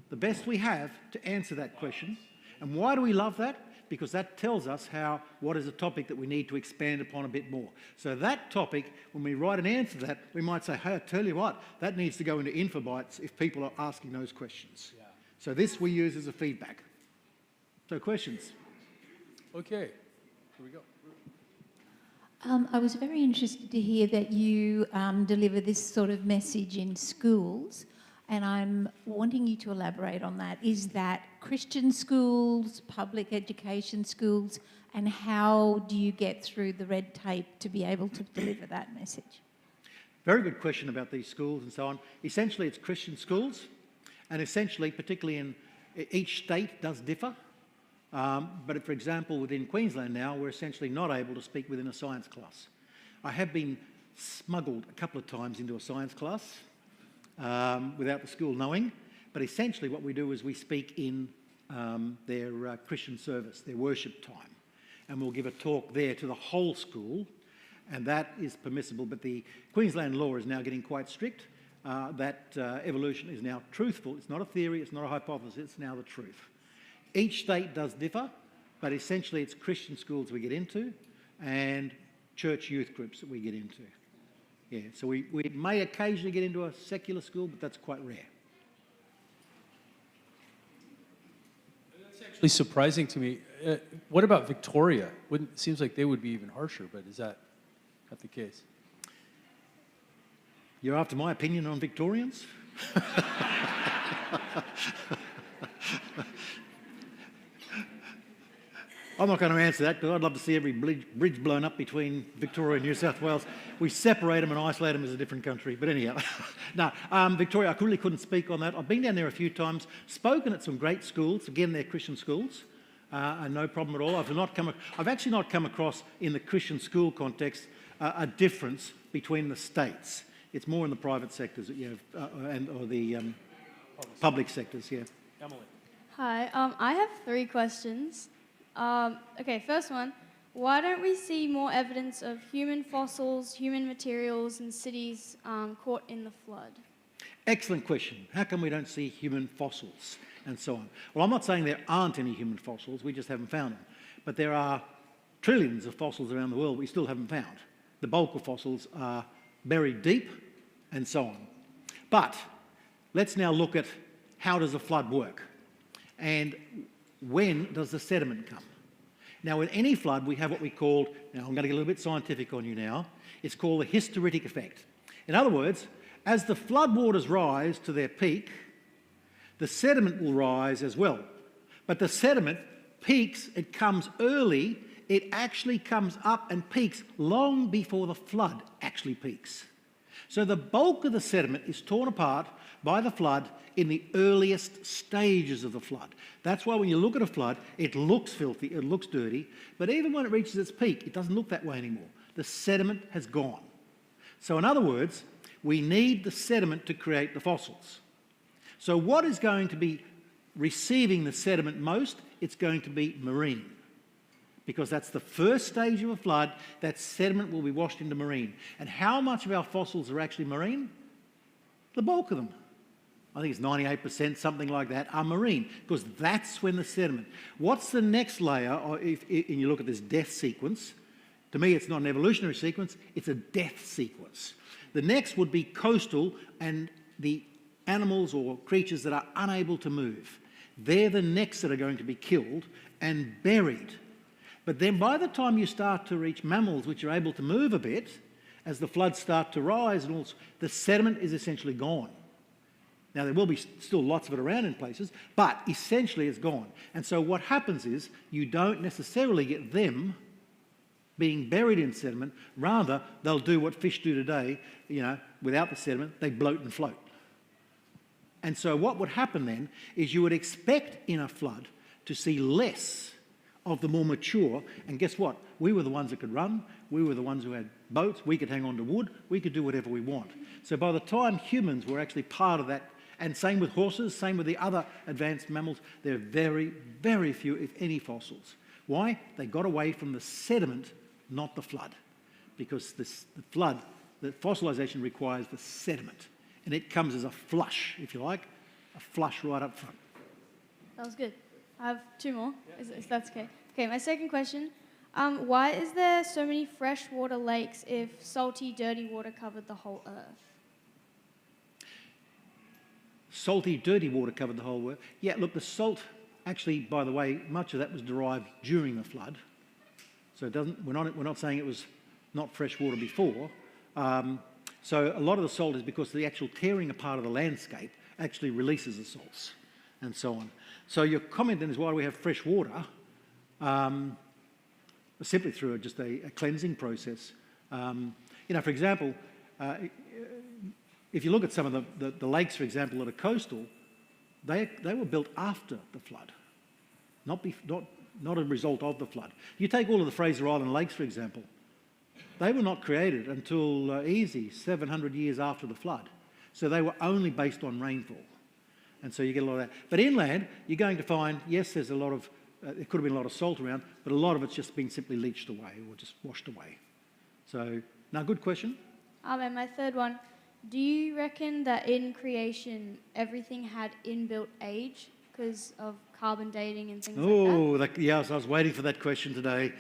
the best we have, to answer that question. And why do we love that? Because that tells us what is a topic that we need to expand upon a bit more. So that topic, when we write an answer to that, we might say, hey, I tell you what, that needs to go into InfoBites if people are asking those questions. Yeah. So this we use as a feedback. So questions? Okay, here we go. I was very interested to hear that you deliver this sort of message in schools, and I'm wanting you to elaborate on that. Is that Christian schools, public education schools, and how do you get through the red tape to be able to deliver that message? Very good question about these schools and so on. Essentially, it's Christian schools, and essentially, particularly in each state does differ. But for example, within Queensland now, we're essentially not able to speak within a science class. I have been smuggled a couple of times into a science class without the school knowing, but essentially what we do is we speak in their Christian service, their worship time, and we'll give a talk there to the whole school, and that is permissible. But the Queensland law is now getting quite strict. That evolution is now truthful. It's not a theory, it's not a hypothesis, it's now the truth. Each state does differ, but essentially it's Christian schools we get into and church youth groups that we get into. Yeah, so we may occasionally get into a secular school, but that's quite rare. That's actually surprising to me. What about Victoria? Seems like they would be even harsher, but is that not the case? You're after my opinion on Victorians? I'm not going to answer that because I'd love to see every bridge blown up between Victoria and New South Wales. We separate them and isolate them as a different country. But anyhow, no, Victoria, I really couldn't speak on that. I've been down there a few times, spoken at some great schools. Again, they're Christian schools. and no problem at all. I've actually not come across, in the Christian school context, a difference between the states. It's more in the private sectors that you have, or the public sectors, yeah. Emily. Hi, I have 3 questions. Okay, first one. Why don't we see more evidence of human fossils, human materials, and cities caught in the flood? Excellent question. How come we don't see human fossils and so on? Well, I'm not saying there aren't any human fossils, we just haven't found them. But there are trillions of fossils around the world we still haven't found. The bulk of fossils are buried deep and so on. But let's now look at how does a flood work and when does the sediment come? Now, in any flood, we have what we call, now I'm going to get a little bit scientific on you now, it's called the hysteretic effect. In other words, as the floodwaters rise to their peak, the sediment will rise as well. But the sediment peaks, it comes early, it actually comes up and peaks long before the flood actually peaks. So the bulk of the sediment is torn apart by the flood in the earliest stages of the flood. That's why when you look at a flood, it looks filthy, it looks dirty, but even when it reaches its peak, it doesn't look that way anymore. The sediment has gone. So in other words, we need the sediment to create the fossils. So what is going to be receiving the sediment most? It's going to be marine. Because that's the first stage of a flood, that sediment will be washed into marine. And how much of our fossils are actually marine? The bulk of them. I think it's 98%, something like that, are marine, because that's when the sediment. What's the next layer, and you look at this death sequence? To me, it's not an evolutionary sequence, it's a death sequence. The next would be coastal, and the animals or creatures that are unable to move. They're the next that are going to be killed and buried. But then by the time you start to reach mammals which are able to move a bit, as the floods start to rise, and also, the sediment is essentially gone. Now, there will be still lots of it around in places, but essentially it's gone. And so what happens is you don't necessarily get them being buried in sediment. Rather, they'll do what fish do today, without the sediment, they bloat and float. And so what would happen then is you would expect in a flood to see less of the more mature, and guess what? We were the ones that could run, we were the ones who had boats, we could hang on to wood, we could do whatever we want. So by the time humans were actually part of that, and same with horses, same with the other advanced mammals, there are very, very few, if any, fossils. Why? They got away from the sediment, not the flood. Because the flood, the fossilization requires the sediment. And it comes as a flush, if you like, a flush right up front. That was good. I have 2 more, if that's okay. Okay, my second question. Why is there so many freshwater lakes if salty, dirty water covered the whole earth? Salty, dirty water covered the whole world. Yeah, look, the salt, actually, by the way, much of that was derived during the flood. So it doesn't. We're not saying it was not fresh water before. So a lot of the salt is because the actual tearing apart of the landscape actually releases the salts and so on. So your comment then is why do we have fresh water? Simply through just a cleansing process. For example, if you look at some of the lakes, for example, that are coastal, they were built after the flood, not a result of the flood. You take all of the Fraser Island lakes, for example, they were not created until 700 years after the flood. So they were only based on rainfall. And so you get a lot of that. But inland, you're going to find, yes, there's a lot of, there could have been a lot of salt around, but a lot of it's just been simply leached away or just washed away. So, now, good question. And my third one, do you reckon that in creation, everything had inbuilt age because of carbon dating and things like that? Yes, I was waiting for that question today.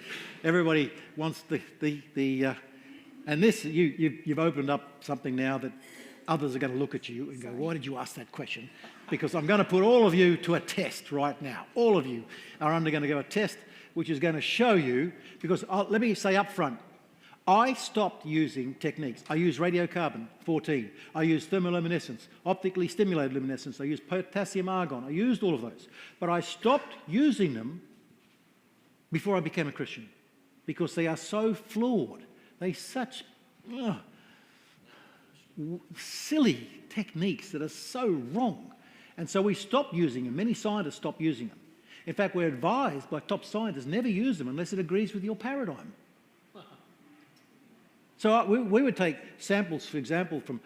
Everybody wants and this, you've opened up something now that others are going to look at you and go, why did you ask that question? Because I'm going to put all of you to a test right now. All of you are going to go a test which is going to show you, because let me say up front, I stopped using techniques. I use radiocarbon 14. I use thermoluminescence, optically stimulated luminescence. I used potassium argon. I used all of those. But I stopped using them before I became a Christian because they are so flawed. They're such silly techniques that are so wrong. And so we stopped using them. Many scientists stopped using them. In fact, we're advised by top scientists never use them unless it agrees with your paradigm. So we would take samples, for example, from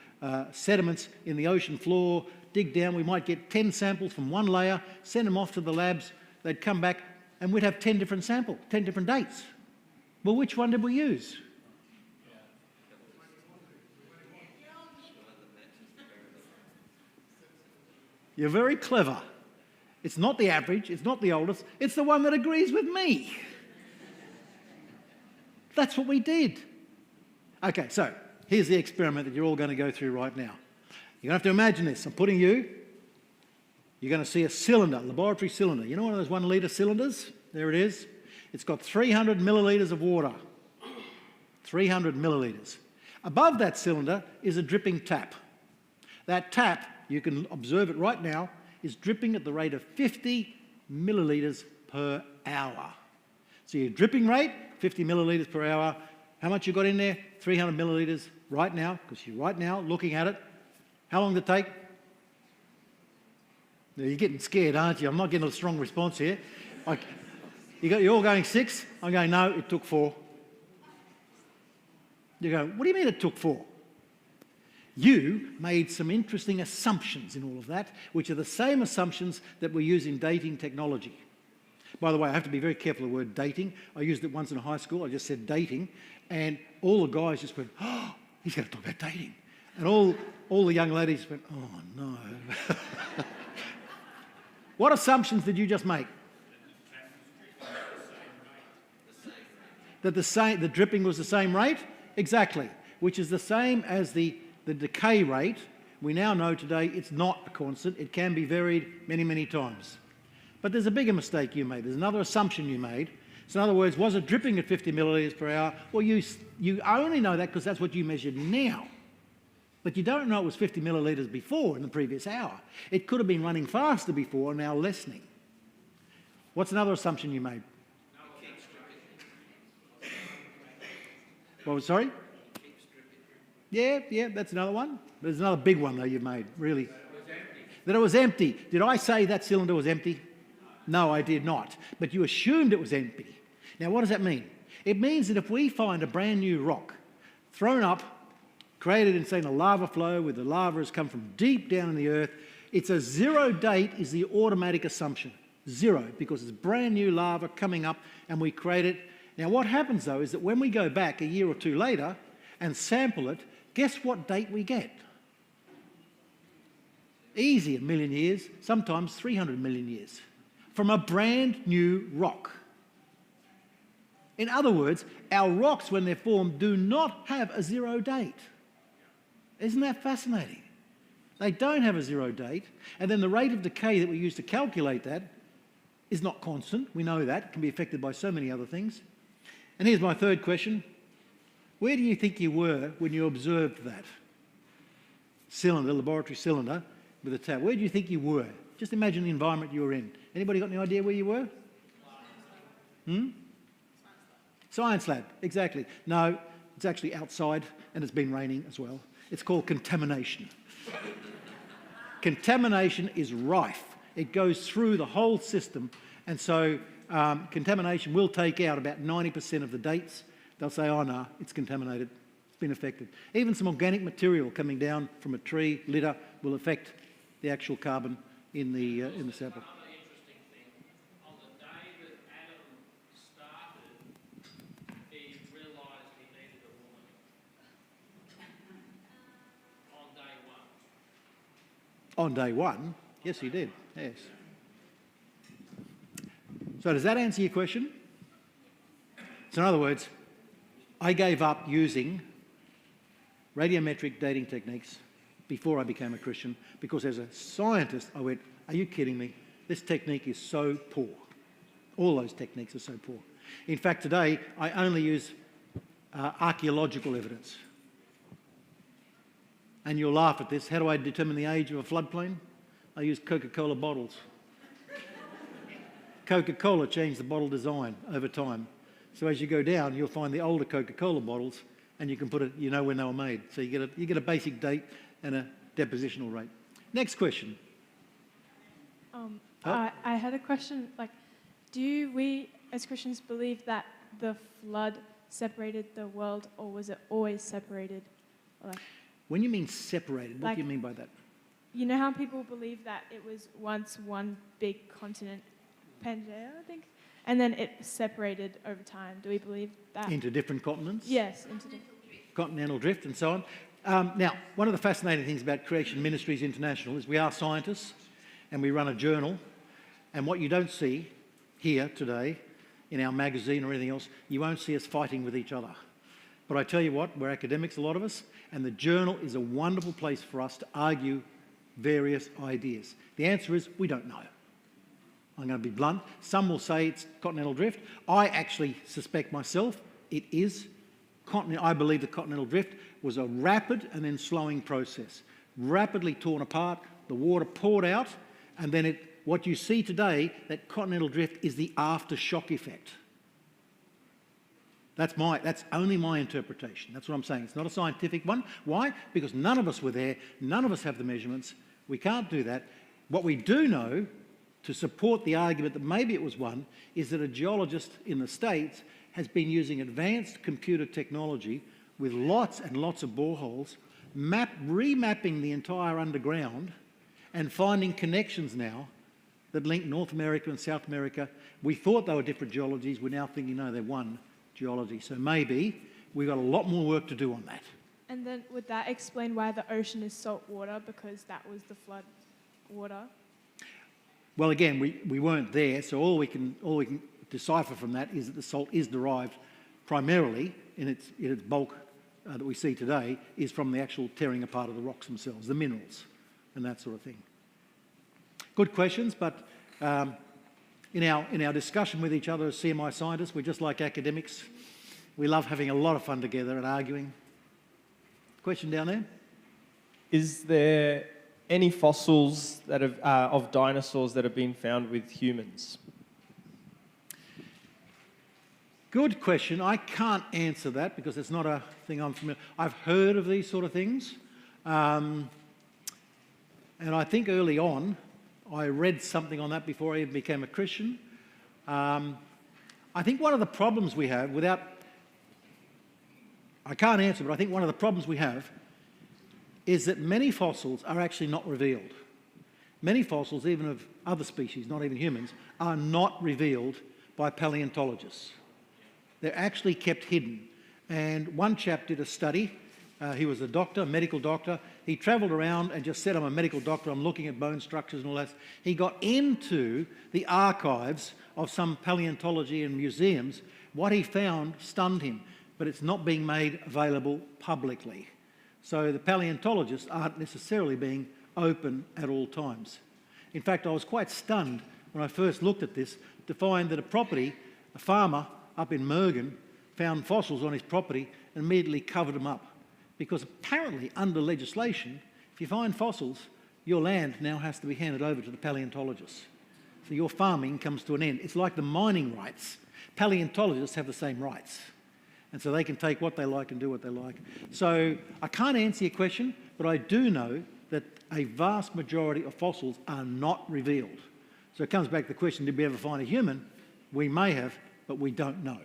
sediments in the ocean floor, dig down, we might get 10 samples from one layer, send them off to the labs, they'd come back, and we'd have 10 different samples, 10 different dates. Well, which one did we use? You're very clever. It's not the average, it's not the oldest, it's the one that agrees with me. That's what we did. Okay, so here's the experiment that you're all going to go through right now. You're going to have to imagine this. I'm putting you're going to see a cylinder, laboratory cylinder. You know one of those 1 litre cylinders? There it is. It's got 300 millilitres of water. 300 millilitres. Above that cylinder is a dripping tap. That tap, you can observe it right now, is dripping at the rate of 50 millilitres per hour. So your dripping rate, 50 millilitres per hour. How much you got in there? 300 millilitres right now, because you're right now looking at it. How long did it take? You're getting scared, aren't you? I'm not getting a strong response here. You're all going 6? I'm going, no, it took 4. You go, what do you mean it took 4? You made some interesting assumptions in all of that, which are the same assumptions that we use in dating technology. By the way, I have to be very careful of the word dating. I used it once in high school. I just said dating, and all the guys just went, oh, he's going to talk about dating. And all the young ladies went, oh, no. What assumptions did you just make? That the dripping was the same rate? Exactly, which is the same as the decay rate. We now know today it's not a constant. It can be varied many, many times. But there's a bigger mistake you made. There's another assumption you made. So in other words, was it dripping at 50 millilitres per hour? Well, you only know that because that's what you measured now. But you don't know it was 50 millilitres before in the previous hour. It could have been running faster before and now lessening. What's another assumption you made? Well, sorry? Yeah, that's another one. There's another big one, though, you made, really. That it was empty. Did I say that cylinder was empty? No, I did not. But you assumed it was empty. Now, what does that mean? It means that if we find a brand new rock thrown up, created in, say, a lava flow where the lava has come from deep down in the earth, it's a 0 date is the automatic assumption. 0, because it's brand new lava coming up and we create it. Now, what happens, though, is that when we go back a year or two later and sample it, guess what date we get? Easy, 1 million years, sometimes 300 million years, from a brand new rock. In other words, our rocks, when they're formed, do not have a 0 date. Isn't that fascinating? They don't have a 0 date, and then the rate of decay that we use to calculate that is not constant. We know that. It can be affected by so many other things. And here's my third question. Where do you think you were when you observed that cylinder, laboratory cylinder, with a tap? Where do you think you were? Just imagine the environment you were in. Anybody got any idea where you were? Science lab, exactly. No, it's actually outside and it's been raining as well. It's called contamination. Contamination is rife. It goes through the whole system, and so contamination will take out about 90% of the dates. They'll say, oh no, it's contaminated, it's been affected. Even some organic material coming down from a tree, litter, will affect the actual carbon in the sample. Another interesting thing, on the day that Adam started, he realised he needed a woman. On day one. On day one? Yes, he did, yes. So does that answer your question? So in other words, I gave up using radiometric dating techniques before I became a Christian because as a scientist I went, are you kidding me? This technique is so poor. All those techniques are so poor. In fact, today I only use archaeological evidence. And you'll laugh at this. How do I determine the age of a floodplain? I use Coca-Cola bottles. Coca-Cola changed the bottle design over time. So as you go down, you'll find the older Coca-Cola bottles, and you can put it, you know when they were made. So you get a basic date and a depositional rate. Next question. I had a question. Like, Do we, as Christians, believe that the flood separated the world, or was it always separated? Like, When you mean separated, what do you mean by that? you know how people believe that it was once one big continent, Pangea, I think, and then it separated over time. Do we believe that? Into different continents? Yes, into different. Continental drift and so on. Now, one of the fascinating things about Creation Ministries International is we are scientists and we run a journal, and what you don't see here today in our magazine or anything else, you won't see us fighting with each other. But I tell you what, we're academics, a lot of us, and the journal is a wonderful place for us to argue various ideas. The answer is we don't know. I'm going to be blunt. Some will say it's continental drift. I actually suspect myself it is. I believe the continental drift was a rapid and then slowing process. Rapidly torn apart, the water poured out, and then what you see today, that continental drift, is the aftershock effect. That's only my interpretation. That's what I'm saying. It's not a scientific one. Why? Because none of us were there. None of us have the measurements. We can't do that. What we do know, to support the argument that maybe it was one, is that a geologist in the States has been using advanced computer technology with lots and lots of boreholes, remapping the entire underground and finding connections now that link North America and South America. We thought they were different geologies. We're now thinking, no, they're one geology. So maybe we've got a lot more work to do on that. And then would that explain why the ocean is salt water, because that was the flood water? Well, again, we weren't there, so all we can decipher from that is that the salt is derived primarily in its bulk that we see today is from the actual tearing apart of the rocks themselves, the minerals and that sort of thing. Good questions, but in our discussion with each other as CMI scientists, we're just like academics. We love having a lot of fun together and arguing. Question down there? Is there any fossils that have of dinosaurs that have been found with humans? Good question. I can't answer that because it's not a thing I'm familiar. I've heard of these sort of things, and I think early on I read something on that before I even became a Christian. I think one of the problems we have, I can't answer, but I think one of the problems we have is that many fossils are actually not revealed. Many fossils, even of other species, not even humans, are not revealed by paleontologists. They're actually kept hidden. And one chap did a study. He was a doctor, a medical doctor. He travelled around and just said, I'm a medical doctor, I'm looking at bone structures and all that. He got into the archives of some paleontology and museums. What he found stunned him, but it's not being made available publicly. So the paleontologists aren't necessarily being open at all times. In fact, I was quite stunned when I first looked at this to find that a farmer up in Mergen found fossils on his property and immediately covered them up. Because apparently under legislation, if you find fossils, your land now has to be handed over to the paleontologists. So your farming comes to an end. It's like the mining rights. Paleontologists have the same rights. And so they can take what they like and do what they like. So I can't answer your question, but I do know that a vast majority of fossils are not revealed. So it comes back to the question, did we ever find a human? We may have, but we don't know.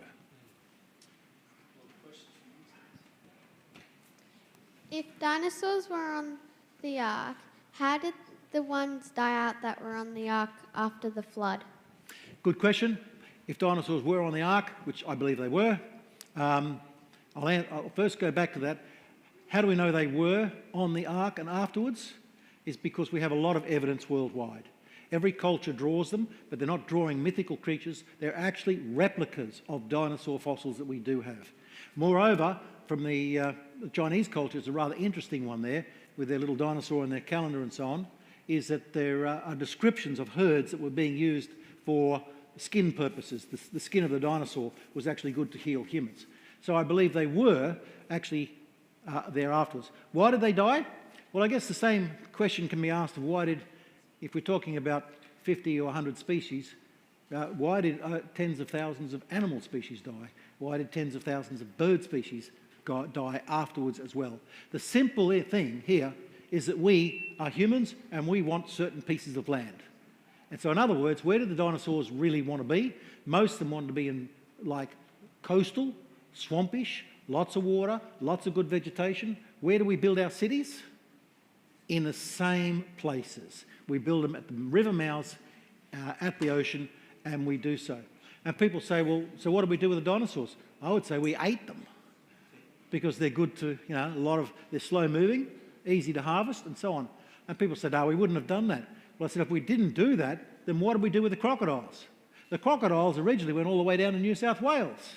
If dinosaurs were on the ark, how did the ones die out that were on the ark after the flood? Good question. If dinosaurs were on the ark, which I believe they were, I'll first go back to that. How do we know they were on the ark and afterwards? Is because we have a lot of evidence worldwide. Every culture draws them, but they're not drawing mythical creatures. They're actually replicas of dinosaur fossils that we do have. Moreover, from the Chinese culture, it's a rather interesting one there, with their little dinosaur in their calendar and so on, is that there are descriptions of herds that were being used for skin purposes. The skin of the dinosaur was actually good to heal humans. So I believe they were actually there afterwards. Why did they die? Well, I guess the same question can be asked of if we're talking about 50 or 100 species, why did tens of thousands of animal species die? Why did tens of thousands of bird species die afterwards as well? The simple thing here is that we are humans and we want certain pieces of land. And so in other words, where did the dinosaurs really want to be? Most of them wanted to be in like coastal, swampish, lots of water, lots of good vegetation. Where do we build our cities? In the same places. We build them at the river mouths, at the ocean, and we do so. And people say, well, so what do we do with the dinosaurs? I would say we ate them because they're good to, they're slow moving, easy to harvest, and so on. And people said, we wouldn't have done that. Well, I said, if we didn't do that, then what did we do with the crocodiles? The crocodiles originally went all the way down to New South Wales.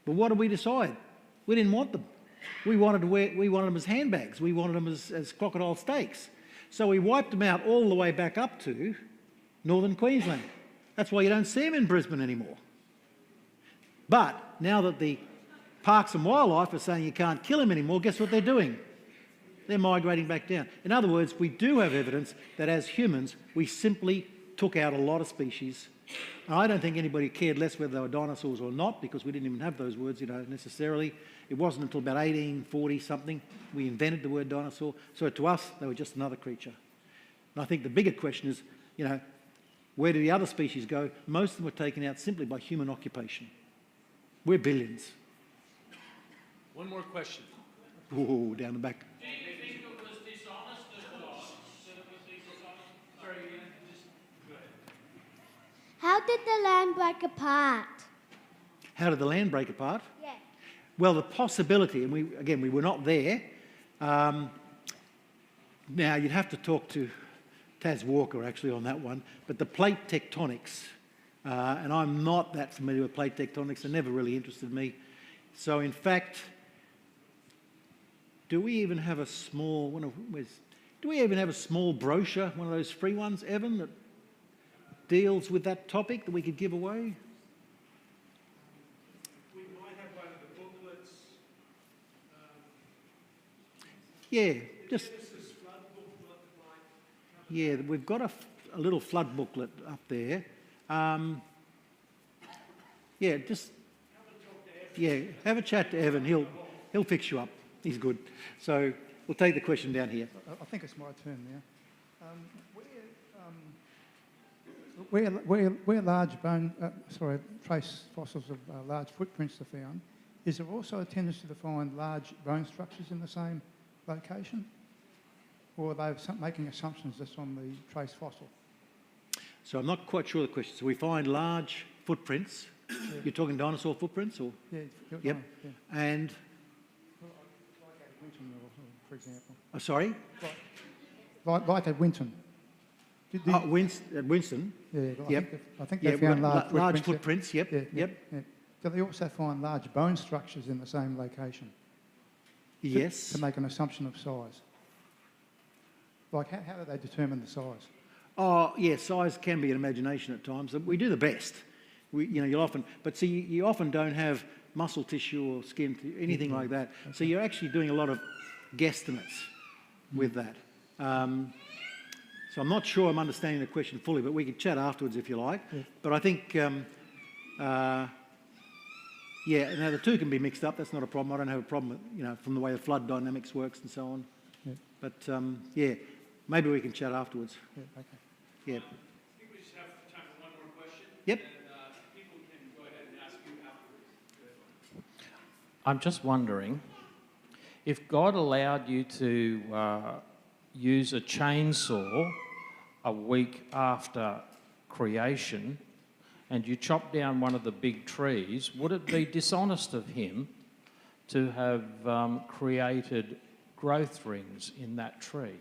But what did we decide? We didn't want them. We wanted them as handbags. We wanted them as crocodile steaks. So we wiped them out all the way back up to northern Queensland. That's why you don't see them in Brisbane anymore. But now that the Parks and Wildlife are saying you can't kill them anymore, guess what they're doing? They're migrating back down. In other words, we do have evidence that as humans, we simply took out a lot of species. And I don't think anybody cared less whether they were dinosaurs or not, because we didn't even have those words, necessarily. It wasn't until about 1840-something we invented the word dinosaur. So to us, they were just another creature. And I think the bigger question is, where do the other species go? Most of them were taken out simply by human occupation. We're billions. One more question. Ooh, down the back. Do you think it was dishonest of God? Sorry, just go ahead. How did the land break apart? How did the land break apart? Yeah. Well, the possibility, and we were not there. Now, you'd have to talk to Taz Walker, actually, on that one. But the plate tectonics, and I'm not that familiar with plate tectonics. They never really interested me. So, in fact, do we even have a small brochure, one of those free ones, Evan, that deals with that topic that we could give away? We might have one of the booklets. Yeah, we've got a little flood booklet up there. Have a chat to Evan. He'll fix you up. He's good. So we'll take the question down here. I think it's my turn now. Where large trace fossils of large footprints are found, is there also a tendency to find large bone structures in the same location? Or are they making assumptions just on the trace fossil? So I'm not quite sure of the question. So we find large footprints. Yeah. You're talking dinosaur footprints? Or? Yeah. Yep. Yeah. And? Like at Winton, for example. Sorry? Like at Winton. At Winston? Yeah. Yep. I think they found large footprints. Yep. Yeah. Do they also find large bone structures in the same location? Yes. To make an assumption of size. Like, how do they determine the size? Oh, yeah, size can be an imagination at times. We do the best. You'll often, but see, you often don't have muscle tissue or skin, anything like that. Okay. So you're actually doing a lot of guesstimates with that. So I'm not sure I'm understanding the question fully, but we can chat afterwards if you like. Yeah. But I think, now the two can be mixed up. That's not a problem. I don't have a problem with, from the way the flood dynamics works and so on. Yeah. But, maybe we can chat afterwards. Yeah, okay. Yeah. I think we just have time for one more question. Yep. And people can go ahead and ask you afterwards. I'm just wondering, if God allowed you to use a chainsaw a week after creation and you chopped down one of the big trees, would it be dishonest of him to have created growth rings in that tree?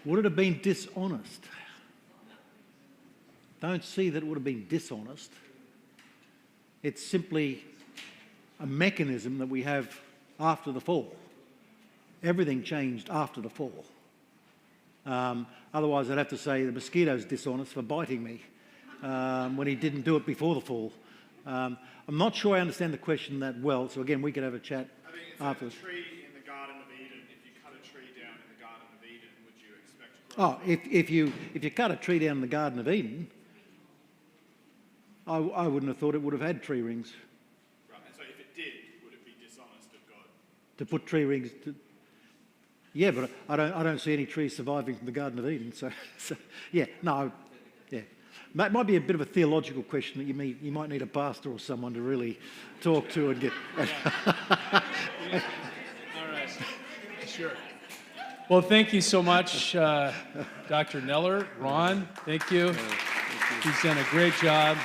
Would it have been dishonest? Don't see that it would have been dishonest. It's simply a mechanism that we have after the fall. Everything changed after the fall. Otherwise, I'd have to say the mosquito's dishonest for biting me when he didn't do it before the fall. I'm not sure I understand the question that well, so again, we could have a chat afterwards. Like a tree in the Garden of Eden. If you cut a tree down in the Garden of Eden, would you expect growth? If you cut a tree down in the Garden of Eden, I wouldn't have thought it would have had tree rings. Right, and so if it did, would it be dishonest of to put tree rings. Yeah, but I don't see any trees surviving from the Garden of Eden. So yeah, no, yeah. Might be a bit of a theological question that you might need a pastor or someone to really talk to and get. All right, sure. Well, thank you so much, Dr. Neller. Ron, thank you. He's done a great job.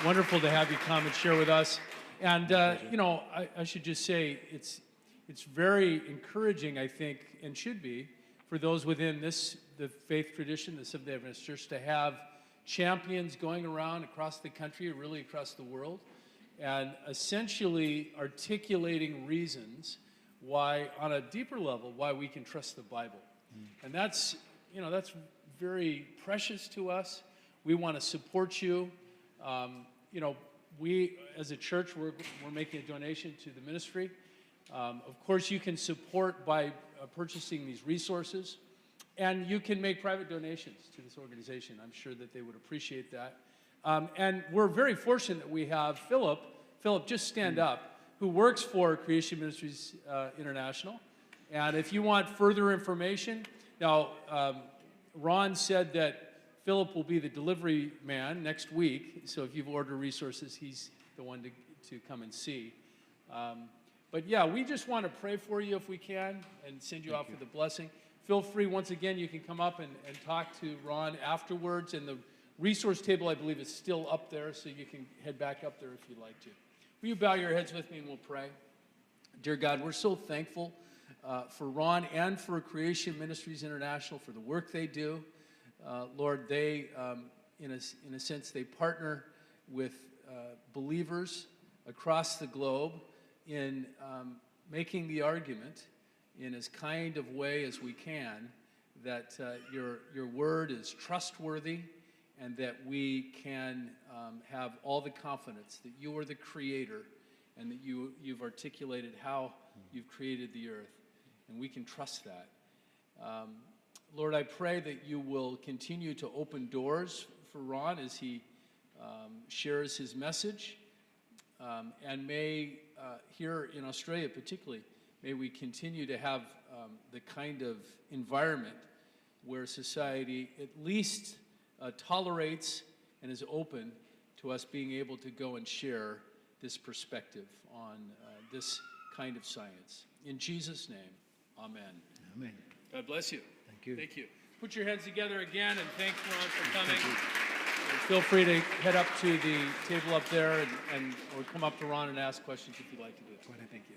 Wonderful to have you come and share with us. And, I should just say it's very encouraging, I think, and should be, for those within the faith tradition, the Seventh-day Adventist Church, to have champions going around across the country, really across the world, and essentially articulating reasons why, on a deeper level, why we can trust the Bible. And that's very precious to us. We want to support you. We, as a church, we're making a donation to the ministry. Of course, you can support by purchasing these resources, and you can make private donations to this organization. I'm sure that they would appreciate that. And we're very fortunate that we have Philip, just stand up, who works for Creation Ministries International. And if you want further information, now, Ron said that Philip will be the delivery man next week, so if you've ordered resources, he's the one to come and see. But yeah, we just want to pray for you if we can and send you off with a blessing. Feel free, once again, you can come up and talk to Ron afterwards, and the resource table, I believe, is still up there, so you can head back up there if you'd like to. Will you bow your heads with me and we'll pray? Dear God, we're so thankful for Ron and for Creation Ministries International for the work they do. Lord, they, in a sense, they partner with believers across the globe in making the argument in as kind of way as we can that your word is trustworthy and that we can have all the confidence that you are the creator and that you've articulated how you've created the earth, and we can trust that. Lord, I pray that you will continue to open doors for Ron as he shares his message, and may, here in Australia particularly, may we continue to have the kind of environment where society at least tolerates and is open to us being able to go and share this perspective on this kind of science. In Jesus' name, amen. Amen. God bless you. Thank you. Thank you. Put your hands together again and thank Ron for coming. Feel free to head up to the table up there or come up to Ron and ask questions if you'd like to do it. Thank you.